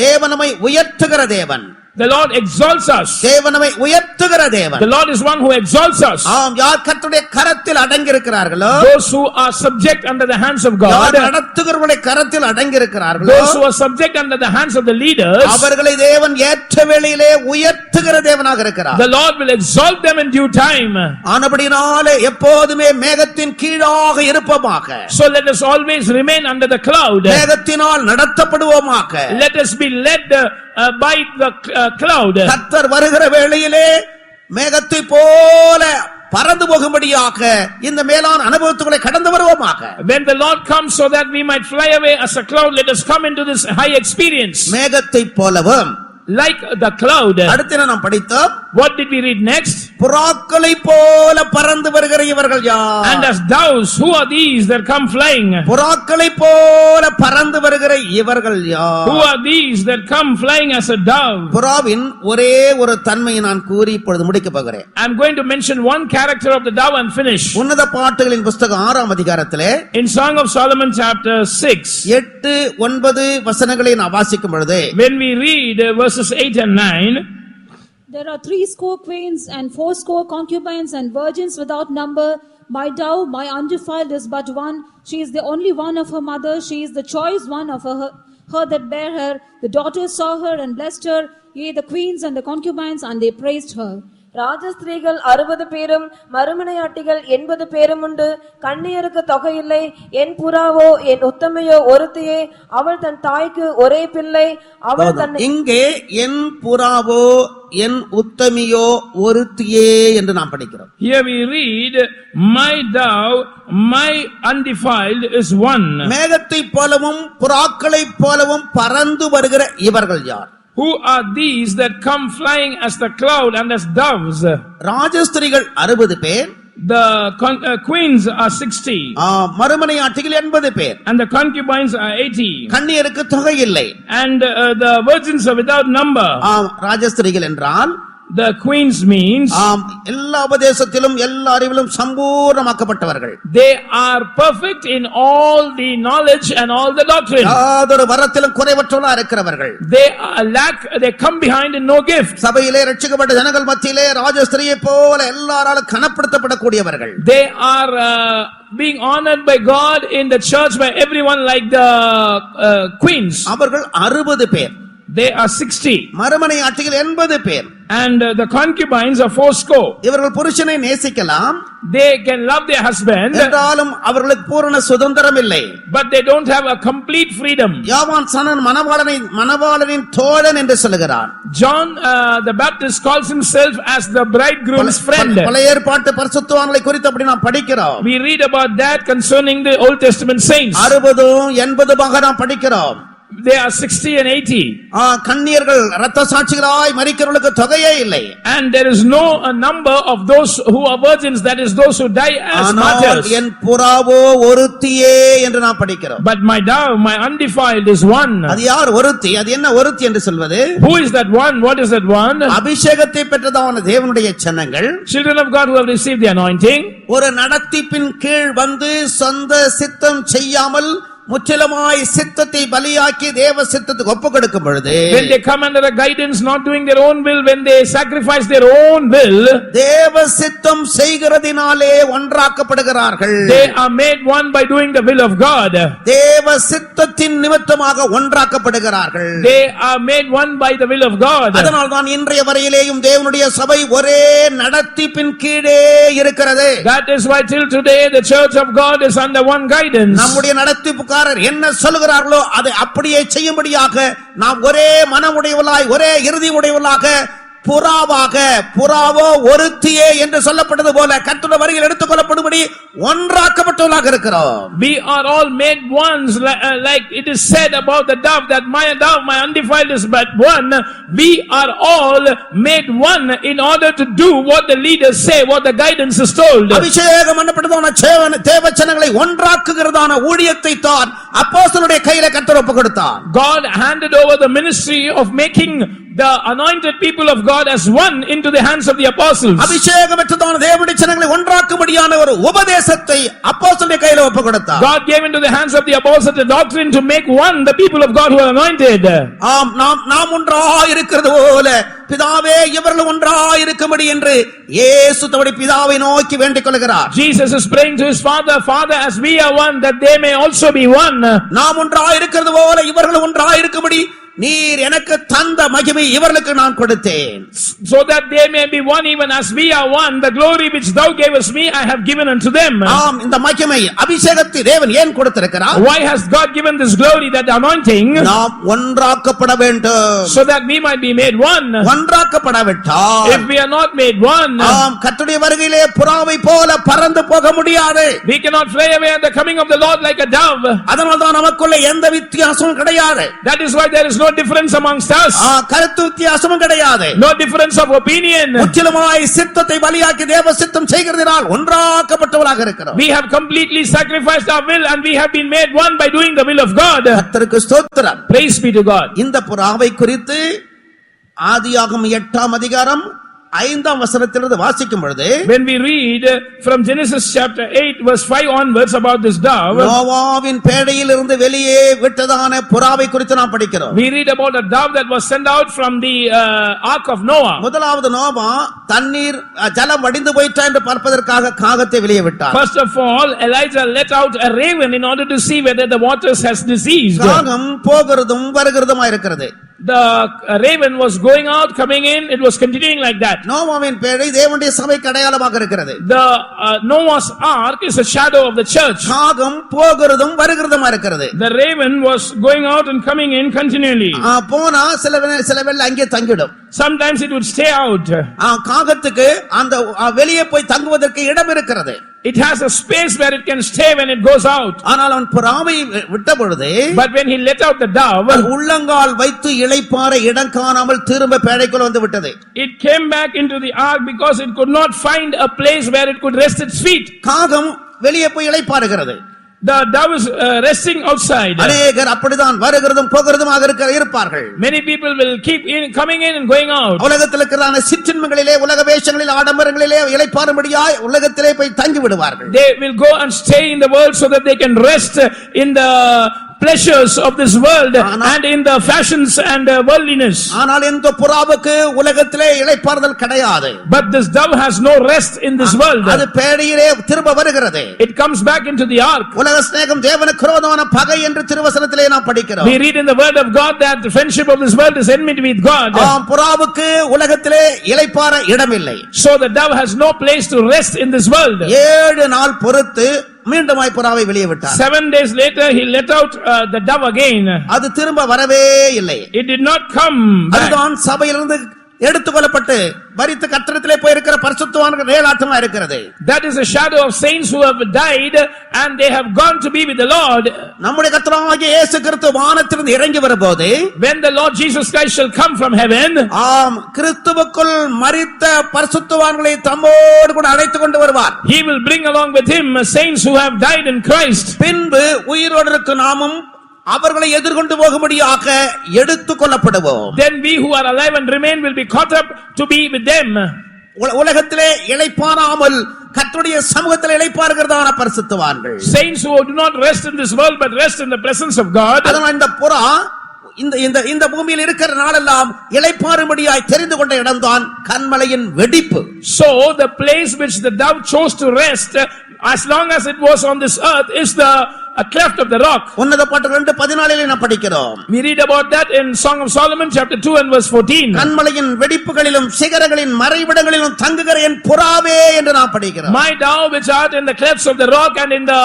தேவன் நம்மை உயர்த்துகிற தேவன். The Lord exalts us. தேவன் நம்மை உயர்த்துகிற தேவன். The Lord is one who exalts us. ஆம், யார் கர்த்தருடைய கரத்தில் அடங்கி இருக்கிறார்களோ, Those who are subject under the hands of God, யார் நடத்துகிறவருடைய கரத்தில் அடங்கி இருக்கிறார்களோ, those who are subject under the hands of the leaders, அவர்களை தேவன் ஏற்ற வேளையிலே உயர்த்துகிற தேவனாக இருக்கிறார். the Lord will exalt them in due time. ஆனபடினாலே எப்போதுமே மேகத்தின் கீழாக இருப்போமாக. So let us always remain under the cloud. மேகத்தினால் நடத்தப்படுவோமாக. Let us be led by the cloud. கர்த்தர் வருகிற வேளையிலே மேகத்தை போல பறந்து போகும்படியாக இந்த மேலான அனுபவத்துக்குள்ளே கடந்து வருவோமாக. When the Lord comes so that we might fly away as a cloud, let us come into this high experience. மேகத்தை போலவும், Like the cloud. அடுத்து நாம் படித்தோம், What did we read next? புறாக்களை போல பறந்து வருகிற இவர்கள் யார்? And as doves, who are these that come flying? புறாக்களை போல பறந்து வருகிற இவர்கள் யார்? Who are these that come flying as a dove? புறாவின் ஒரே ஒரு தன்மையை நான் கூறி இப்பொழுது முடிக்க போகிறேன். I'm going to mention one character of the dove and finish. உன்னத பாட்டுகளின் புத்தகம் 6ஆம் அதிகாரத்திலே In Song of Solomon chapter 6, 8, 9 வசனங்களை நான் வாசிக்கும் பொழுது, when we read verses 8 and 9, There are 80 queens and 80 concubines and virgins without number. My dove, my undefiled, is but one. She is the only one of her mother. She is the choice one of her that bare her. The daughters saw her and blessed her. Yea, the queens and the concubines, and they praised her. ராஜஸ்திரீகள் 60 பேரும் மறுமனையாட்டிகள் 80 பேரும் உண்டு. கன்னியருக்கு தொகையில்லை. என் புறாவோ என் உத்தமையோ ஒருத்தியே. அவள் தன் தாய்க்கு ஒரே பிள்ளை. அவள் தன் இங்கே என் புறாவோ என் உத்தமியோ ஒருத்தியே என்று நாம் படிக்கிறோம். here we read, my dove, my undefiled is one. மேகத்தை போலவும் புறாக்களை போலவும் பறந்து வருகிற இவர்கள் யார்? Who are these that come flying as the cloud and as doves? ராஜஸ்திரிகள் 60 பேர், The queens are 60 மறுமனையாட்டிகள் 80 பேர், and the concubines are 80, கன்னியருக்கு தொகை இல்லை. and the virgins are without number. ராஜஸ்திரிகள் என்றால் The queens means எல்லா உபதேசத்திலும் எல்லா அறிவிலும் சம்பூர்ணமாக்கப்பட்டவர்கள். they are perfect in all the knowledge and all the doctrine. யாதொரு வரத்திலும் குறைவற்றவர்களா இருக்கிறவர்கள். They come behind in no gift. சபையிலே ரட்சிக்கப்பட்ட ஜனங்கள் மத்தியிலே ராஜஸ்திரியை போல எல்லாராலும் கனப்படுத்தப்படக்கூடியவர்கள். They are being honored by God in the church by everyone like the queens. அவர்கள் 60 பேர். They are 60. மறுமனையாட்டிகள் 80 பேர். And the concubines are 80. இவர்கள் புருஷனை நேசிக்கலாம், They can love their husband, என்றாலும் அவர்களுக்கு பூரண சுதந்திரம் இல்லை. but they don't have a complete freedom. யோவான் சனன் மணவாளனின் தோழன் என்று சொல்லுகிறார். John the Baptist calls himself as the bridegroom's friend. பழைய ஏற்பாட்டு பரிசுத்தவான்களை குறித்து அப்படி நாம் படிக்கிறோம். We read about that concerning the Old Testament saints. 60 80 நாம் படிக்கிறோம். They are 60 and 80. கன்னியர்கள் இரத்த சாட்சிகளாய் மரிக்கிறவர்களுக்கு தொகையே இல்லை. And there is no number of those who are virgins, that is those who die as martyrs. என் புறாவோ ஒருத்தியே என்று நாம் படிக்கிறோம். But my dove, my undefiled is one. அது யார் ஒருத்தி? அது என்ன ஒருத்தி என்று சொல்வது? Who is that one? What is that one? அபிஷேகத்தை பெற்றதான தேவனுடைய ஜனங்கள், Children of God who have received the anointing. ஒரு நடத்திப்பின் கீழ் வந்து சொந்த சித்தம் செய்யாமல் முற்றிலுமாய் சித்தத்தை பலியாக்கி தேவ சித்தத்துக்கு ஒப்பு கொடுக்கும் பொழுது, When they come under a guidance, not doing their own will, when they sacrifice their own will, தேவ சித்தம் செய்கிறதினாலே ஒன்றாக்கப்படுகிறார்கள். they are made one by doing the will of God. தேவ சித்தத்தின் நிமித்தமாக ஒன்றாக்கப்படுகிறார்கள். They are made one by the will of God. அதனால் தான் இன்றைய வரையிலேயும் தேவனுடைய சபை ஒரே நடத்திப்பின் கீழே இருக்கிறது. That is why till today the church of God is under one guidance. நம்முடைய நடத்திப்புக்காரர் என்ன சொல்லுகிறார்களோ அதை அப்படியே செய்யும்படியாக நாம் ஒரே மனமுடையவளாய் ஒரே இறுதி உடையவளாக புறாவோ ஒருத்தியே என்று சொல்லப்பட்டது போல கர்த்தருடைய வருகையில் எடுத்துக் கொள்ளப்படும்படி ஒன்றாக்கப்பட்டவர்களாக இருக்கிறோம். We are all made ones, like it is said about the dove, that my dove, my undefiled is but one. We are all made one in order to do what the leaders say, what the guidance is told. அபிஷேகம் பண்ணப்பட்டதான தேவஜனங்களை ஒன்றாக்குகிறதான ஊழியத்தை தான் அப்போஸ்தலருடைய கையிலே கர்த்தர் ஒப்புக் கொடுத்தார். God handed over the ministry of making the anointed people of God as one into the hands of the apostles. அபிஷேகம் பெற்றதான தேவனுடைய ஜனங்களை ஒன்றாக்கும்படியான ஒரு உபதேசத்தை அப்போஸ்தலருடைய கையில ஒப்புக்கொடுத்தார். God gave into the hands of the apostles the doctrine to make one the people of God who are anointed. ஆம், நாம் ஒன்றாய் இருக்கிறது போல பிதாவே இவர்கள் ஒன்றாய் இருக்கும்படி என்று இயேசு தம்முடைய பிதாவை நோக்கி வேண்டிக் கொள்கிறார். Jesus is praying to his Father, Father, as we are one, that they may also be one. நாம் ஒன்றாய் இருக்கிறது போல இவர்கள் ஒன்றாய் இருக்கும்படி நீர் எனக்கு தந்த மகிமை இவர்களுக்கு நான் கொடுத்தேன். So that they may be one even as we are one, the glory which thou gavest me I have given unto them. ஆம், இந்த மகிமை அபிஷேகத்தை தேவன் ஏன் கொடுத்திருக்கிறார்? Why has God given this glory, that anointing? நாம் ஒன்றாக்கப்பட வேண்டும். So that we might be made one. ஒன்றாக்கப்படாவிட்டால் If we are not made one, ஆம், கர்த்தருடைய வருகையிலே புறாவை போல பறந்து போக முடியாது. we cannot fly away at the coming of the Lord like a dove. அதனால்தான் நமக்குள்ள எந்த வித்தியாசமும் கிடையாது. That is why there is no difference amongst us. கருத்து வித்தியாசமும் கிடையாது. No difference of opinion. முற்றிலுமாய் சித்தத்தை பலியாக்கி தேவ சித்தம் செய்கிறதினால் ஒன்றாக்கப்பட்டவர்களாக இருக்கிறோம். We have completely sacrificed our will and we have been made one by doing the will of God. கர்த்தருக்கு ஸ்தோத்திரம். Praise be to God. இந்த புறாவை குறித்து ஆதியாகமம் 8ஆம் அதிகாரம் 5ஆம் வசனத்திலிருந்து வாசிக்கும் பொழுது, when we read from Genesis chapter 8 verse 5 onwards about this dove, நோவாவின் பேழையிலிருந்து வெளியே விட்டதான புறாவை குறித்து நாம் படிக்கிறோம். we read about a dove that was sent out from the ark of Noah. முதலாவது நோவா தண்ணீர் ஜலம் வடிந்து போயிட்டா என்று பார்ப்பதற்காக காகத்தை வெளியே விட்டார். First of all, Elijah let out a raven in order to see whether the waters has diseased. காகம் போகிறதும் வருகிறதுமா இருக்கிறது. The raven was going out, coming in, it was continuing like that. நோவாவின் பேழை தேவனுடைய சபைக்கு அடையாளமாக இருக்கிறது. The Noah's ark is a shadow of the church. காகம் போகிறதும் வருகிறதுமா இருக்கிறது. The raven was going out and coming in continually. போனா சில வேளை அங்கே தங்கிடும். Sometimes it would stay out. காகத்துக்கு அந்த வெளியே போய் தங்குவதற்கு இடம் இருக்கிறது. It has a space where it can stay when it goes out. ஆனால் அவன் புறாவை விட்ட பொழுது, But when he let out the dove, உள்ளங்கால் வைத்து இளைப்பாற இடம் காணாமல் திரும்ப பேழைக்குள் வந்து விட்டது. it came back into the ark because it could not find a place where it could rest its feet. காகம் வெளியே போய் இளைப்பாறுகிறது. The dove is resting outside. அநேகர் அப்படிதான் வருகிறதும் போகிறதுமாக இருப்பார்கள். Many people will keep coming in and going out. உலகத்தில் இருக்கிற சிற்றின்பங்களிலே, உலக வேஷங்களிலே, ஆடம்பரங்களிலே இளைப்பாறும்படியாய் உலகத்திலே போய் தங்கி விடுவார்கள். They will go and stay in the world so that they can rest in the pleasures of this world and in the fashions and worldliness. ஆனால் இந்த புறாவுக்கு உலகத்திலே இளைப்பாறுதல் கிடையாது. But this dove has no rest in this world. அது பேழையிலே திரும்ப வருகிறது. It comes back into the ark. உலக சிநேகம் தேவனுக்கு விரோதமான பகை என்று திருவசனத்திலே நாம் படிக்கிறோம். We read in the word of God that the friendship of this world is enmity with God. புறாவுக்கு உலகத்திலே இளைப்பாற இடமில்லை. So the dove has no place to rest in this world. 7 நாள் பொறுத்து மீண்டுமாய் புறாவை வெளியே விட்டார். 7 days later he let out the dove again. அது திரும்ப வரவே இல்லை. It did not come back. அதுதான் சபையிலிருந்து எடுத்துக்கொள்ளப்பட்டு மரித்த கட்டடத்திலே போயிருக்கிற பரிசுத்தவான்கள் நிழலாட்டமா இருக்கிறது. That is a shadow of saints who have died and they have gone to be with the Lord. நம்முடைய கர்த்தராகிய இயேசு கிறிஸ்து வானத்திலிருந்து இறங்கி வரும்போது, when the Lord Jesus Christ shall come from heaven, ஆம், கிறிஸ்துவுக்குள் மரித்த பரிசுத்தவான்களை தம்மோடு கூட அழைத்துக் கொண்டு வருவார். he will bring along with him saints who have died in Christ. பின்பு உயிரோடு இருக்கும் நாமும் அவர்களை எதிர்கொண்டு போகும்படியாக எடுத்துக் கொள்ளப்படுவோம். Then we who are alive and remain will be caught up to be with them. உலகத்திலே இளைப்பாறாமல் கர்த்தருடைய சமூகத்தில் இளைப்பாறுகிறதான பரிசுத்தவான்கள், saints who do not rest in this world but rest in the presence of God. அதனால இந்த புறா இந்த பூமியில் இருக்கிற நாளெல்லாம் இளைப்பாறும்படியாய் தெரிந்து கொண்ட இடம்தான் கன்மலையின் வெடிப்பு. So the place which the dove chose to rest as long as it was on this earth is the a cleft of the rock. உன்னத பாட்டு 2:14 நாம் படிக்கிறோம். We read about that in Song of Solomon chapter 2 and verse 14. கன்மலையின் வெடிப்புகளிலும் சிகரங்களின் மறைவிடங்களிலும் தங்குகிற என் புறாவே என்று நாம் படிக்கிறோம். My dove which art in the clefts of the rock and in the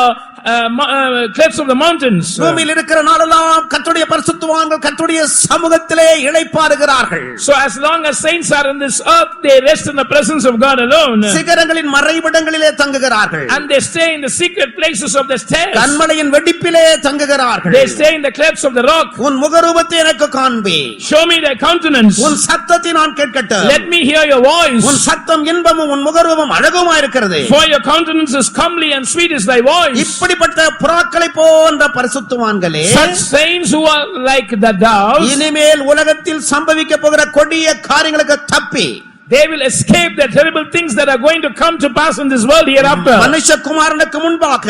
clefts of the mountains. பூமியில் இருக்கிற நாளெல்லாம் கர்த்தருடைய பரிசுத்தவான்கள் கர்த்தருடைய சமூகத்திலே இளைப்பாறுகிறார்கள். So as long as saints are in this earth they rest in the presence of God alone. சிகரங்களின் மறைவிடங்களிலே தங்குகிறார்கள். And they stay in the secret places of the stairs. கன்மலையின் வெடிப்பிலே தங்குகிறார்கள். They stay in the clefts of the rock. உன் முகரூபத்தை எனக்கு காண்பி. Show me thy countenance. உன் சத்தத்தை நான் கேட்கட்டும். Let me hear your voice. உன் சத்தம் இன்பமும் உன் முகரூபம் அழகுமாய் இருக்கிறது. For your countenance is comely and sweet is thy voice. இப்படிப்பட்ட புறாக்களை போன்ற பரிசுத்தவான்களே, such saints who are like the doves, இனிமேல் உலகத்தில் சம்பவிக்க போகிற கொடிய காரியங்களுக்கு தப்பி they will escape the terrible things that are going to come to pass in this world hereafter. மனுஷகுமாரனுக்கு முன்பாக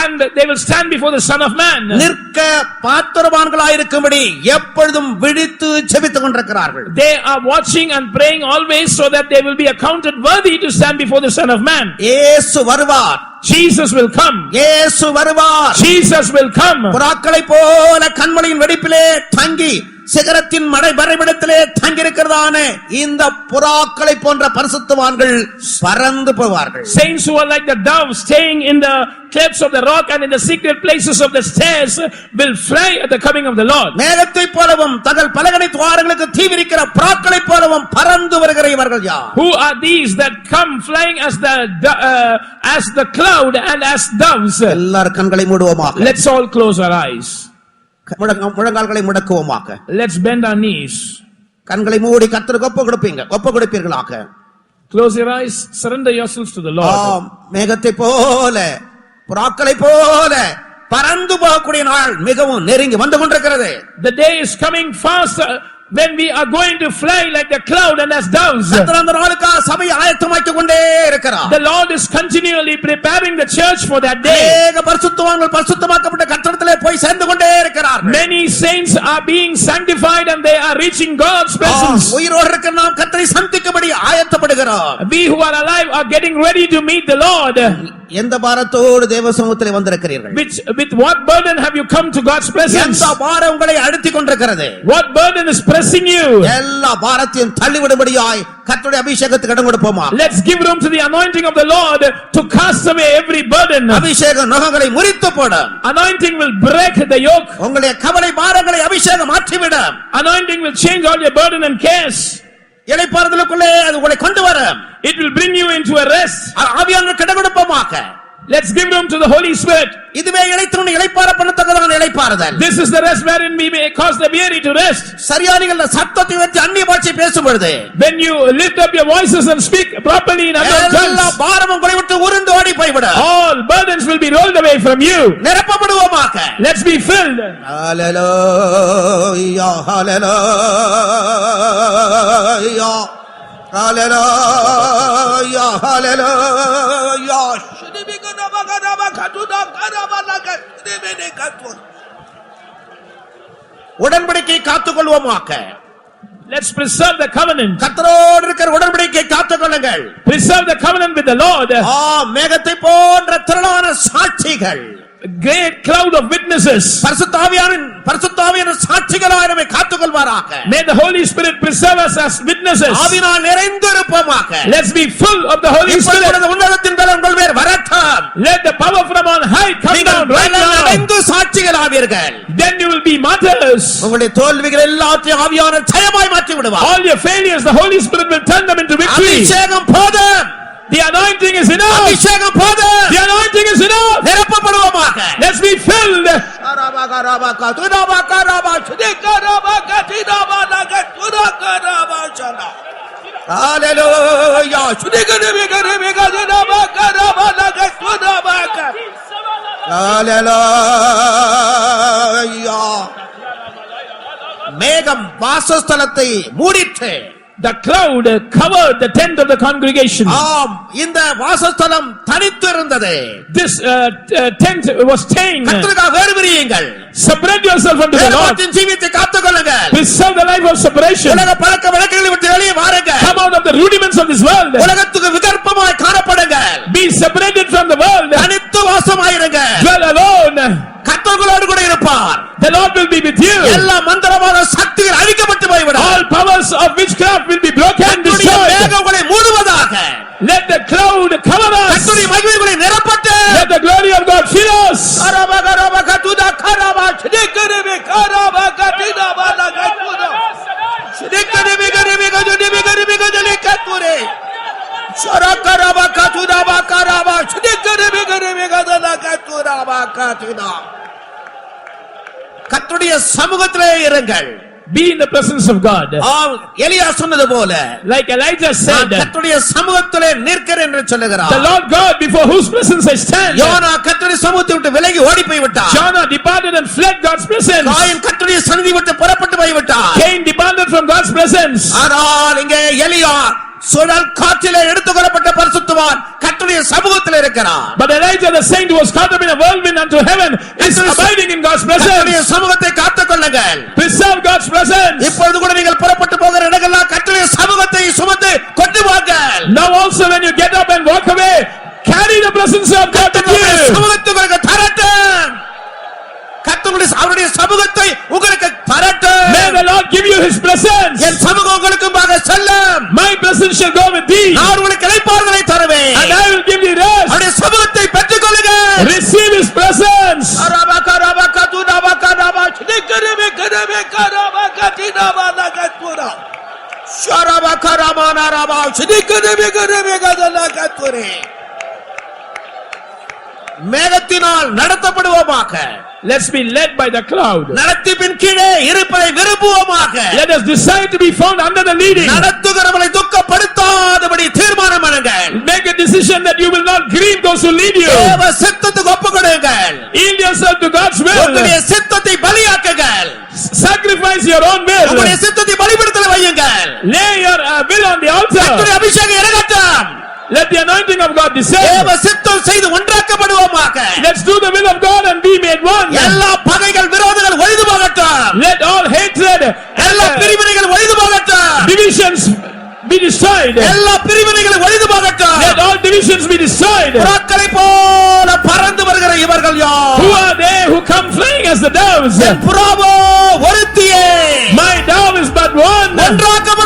And they will stand before the Son of Man. நிற்க பாத்திரவான்களாயிருக்கும்படி எப்பொழுதும் விழித்து ஜெபித்துக் கொண்டிருக்கிறார்கள். They are watching and praying always so that they will be accounted worthy to stand before the Son of Man. இயேசு வருவார். Jesus will come. இயேசு வருவார். Jesus will come. புறாக்களை போல கண்மலையின் வெடிப்பிலே தங்கி சிகரத்தின் மறைவிடத்திலே தங்கியிருக்கிறதான இந்த புறாக்களை போன்ற பரிசுத்தவான்கள் பறந்து போவார்கள். Saints who are like the doves staying in the clefts of the rock and in the secret places of the stairs will fly at the coming of the Lord. மேகத்தை போலவும் தங்கள் பலகணி துவாரங்களுக்கு தீவிரிக்கிற புறாக்களை போலவும் பறந்து வருகிற இவர்கள் யார்? Who are these that come flying as the cloud and as doves? எல்லாரும் கண்களை மூடுவோமாக. Let's all close our eyes. முழங்கால்களை முடக்குவோமாக. Let's bend our knees. கண்களை மூடி கர்த்தருக்கு ஒப்பு கொடுப்பீர்களாக. Close your eyes, surrender yourselves to the Lord. மேகத்தை போல புறாக்களை போல பறந்து போகக்கூடிய நாள் மிகவும் நெருங்கி வந்து கொண்டிருக்கிறது. The day is coming fast when we are going to fly like the cloud and as doves. அந்த நாளுக்காக சபையை ஆயத்தமாக்கிக் கொண்டே இருக்கிறார். The Lord is continually preparing the church for that day. அநேக பரிசுத்தவான்கள் பரிசுத்தமாக்கப்பட்ட கர்த்தரிடத்திலே போய் சேர்ந்து கொண்டே இருக்கிறார்கள். Many saints are being sanctified and they are reaching God's presence. உயிரோடு இருக்கிற நாம் கர்த்தரை சந்திக்கும்படி ஆயத்தப்படுகிறோம். We who are alive are getting ready to meet the Lord. எந்த பாரத்தோடு தேவ சமூகத்திலே வந்திருக்கிறீர்கள்? With what burden have you come to God's presence? எந்த பாரம் உங்களை அழுத்திக் கொண்டிருக்கிறது? What burden is pressing you? எல்லா பாரத்தையும் தள்ளிவிடும்படியாய் கர்த்தருடைய அபிஷேகத்துக்கு இடம் கொடுப்போமா? Let's give room to the anointing of the Lord to cast away every burden. அபிஷேகம் நுகங்களை முறித்து போடும். Anointing will break the yoke. உங்களுடைய கவலை பாரங்களை அபிஷேகம் மாற்றிவிடும். Anointing will change all your burden and cares. இளைப்பாறுதலுக்குள்ளே அது உங்களை கொண்டு வரும். It will bring you into a rest. ஆவியானவர் இடம் கொடுப்போமாக. Let's give room to the Holy Spirit. இதுவே இளைப்பாற பண்ணத்தக்கதான இளைப்பாறுதல். This is the rest wherein we may cause the weary to rest. சரியானிகள் சத்தத்தை வச்சு அந்நிய பாஷை பேசும் பொழுது, when you lift up your voices and speak properly in unknown tongues, எல்லா பாரமும் உங்களை விட்டு உருண்டு ஓடி போய்விடும். all burdens will be rolled away from you. நிரப்பப்படுவோமாக. Let's be filled. ஹalleluya ஹalleluya ஹalleluya ஹalleluya. உடன்படிக்கை காத்துக்கொள்வோமாக. Let's preserve the covenant. கர்த்தரோடு இருக்கிற உடன்படிக்கை காத்துக்கொள்ளுங்கள். Preserve the covenant with the Lord. மேகத்தை போன்ற திரளான சாட்சிகள், great cloud of witnesses. பரிசுத்த ஆவியானவர் சாட்சிகளாய் நம்மை காத்துக்கொள்வாராக. May the Holy Spirit preserve us as witnesses. ஆவியினால் நிறைந்திருப்போமாக. Let's be full of the Holy Spirit. உன்னதத்தின் பலம் உங்கள் மேல் வரட்டும். Let the power from on high come down right now. நிறைந்து சாட்சிகளாவீர்கள். Then you will be martyrs. உங்களுடைய தோல்விகள் எல்லாத்தையும் ஆவியானவர் ஜெயமாய் மாற்றி விடுவார். All your failures, the Holy Spirit will turn them into victory. அபிஷேகம் போதும். The anointing is enough. அபிஷேகம் போதும். The anointing is enough. நிரப்பப்படுவோமாக. Let's be filled. Hallelujah. Hallelujah. மேகம் வாசஸ்தலத்தை மூடிற்று. The cloud covered the tent of the congregation. ஆம், இந்த வாசஸ்தலம் தனித்து இருந்தது. This tent was staying. கர்த்தருக்காக வேறுபிரியுங்கள். Separate yourself unto the Lord. தேவத்தின் ஜீவியத்தை காத்துக்கொள்ளுங்கள். Preserve the life of separation. உலக பழக்க வழக்கங்களை விட்டு வெளியே வாருங்கள். Come out of the rudiments of this world. உலகத்துக்கு விகற்பமாய் காணப்படுங்கள். Be separated from the world. தனித்து வாசமாயிருங்கள். Dwell alone. கர்த்தரோடு கூட இருப்பார். The Lord will be with you. எல்லா மந்திரவாத சக்திகள் அழிக்கப்பட்டு போய்விடும். All powers of witchcraft will be broken and destroyed. மேகம் உங்களை மூடுவதாக. Let the cloud cover us. கர்த்தருடைய மகிமை உங்களை நிரப்பட்டு. Let the glory of God fill us. கர்த்தருடைய சமூகத்திலே இருங்கள். Be in the presence of God. எலியா சொன்னது போல Like Elijah said, கர்த்தருடைய சமூகத்திலே நிற்கிறேன் என்று சொல்லுகிறார். the Lord God before whose presence I stand. யோனா கர்த்தருடைய சமூகத்தை விட்டு விலகி ஓடி போய் விட்டார். Jonah departed and fled God's presence. Coin கர்த்தருடைய சந்நிதி விட்டு புறப்பட்டு போய் விட்டார். Cain departed from God's presence. ஆனால் இங்கே எலியா சுழல் காற்றிலே எடுத்துக்கொள்ளப்பட்ட பரிசுத்தவான் கர்த்தருடைய சமூகத்தில் இருக்கிறார். But Elijah the saint was caught up in a whirlwind unto heaven is abiding in God's கர்த்தருடைய presence. சமூகத்தை காத்துக்கொள்ளுங்கள். Preserve God's presence. இப்பொழுது கூட நீங்கள் புறப்பட்டு போகிற இடங்கள்லாம் கர்த்தருடைய சமூகத்தை சுமந்து கொண்டு வாங்கள். Now also when you get up and walk away, carry the presence of God with you. சமூகத்துக்கு தரட்டும். கர்த்தருடைய அவருடைய சமூகத்தை உங்களுக்கு தரட்டும். May the Lord give you his presence. என் சமூகம் உங்களுக்குமாக செல்லும். My presence shall go with thee. நான் உங்களுக்கு இளைப்பாறுதலை தருவேன். And I will give you rest. அவருடைய சமூகத்தை பெற்றுக்கொள்ளுங்கள். Receive his presence. மேகத்தினால் நடத்தப்படுவோமாக. Let's be led by the cloud. நடத்திப்பின் கீழே இருப்பதை விரும்புவோமாக. Let us decide to be found under the leading. நடத்துகிறவனை துக்கப்படுத்தாதபடி தீர்மானம் பண்ணுங்கள். Make a decision that you will not grieve those who lead you. தேவ சித்தத்துக்கு ஒப்புக்கொடுங்கள். Yield yourself to God's will. உங்களுடைய சித்தத்தை பலியாக்குங்கள். Sacrifice your own will. உங்களுடைய சித்தத்தை பலிபீடத்தில் வையுங்கள். Lay your will on the altar. கர்த்தருடைய அபிஷேகம் இறங்கட்டும். Let the anointing of God descend. தேவ சித்தம் செய்து ஒன்றாக்கப்படுவோமாக. Let's do the will of God and be made one. எல்லா பகைகள் விரோதங்கள் ஒழிந்து போகட்டும். Let all hatred எல்லா and பிரிவினைகள் ஒழிந்து போகட்டும். divisions be destroyed. எல்லா பிரிவினைகள் ஒழிந்து போகட்டும். Let all divisions be destroyed. புறாக்களை போல பறந்து வருகிற இவர்கள் யார்? Who are they who come flying as the doves? N புறாவோ ஒருத்தியே. My dove is but one. ஒன்றாக்கப்பட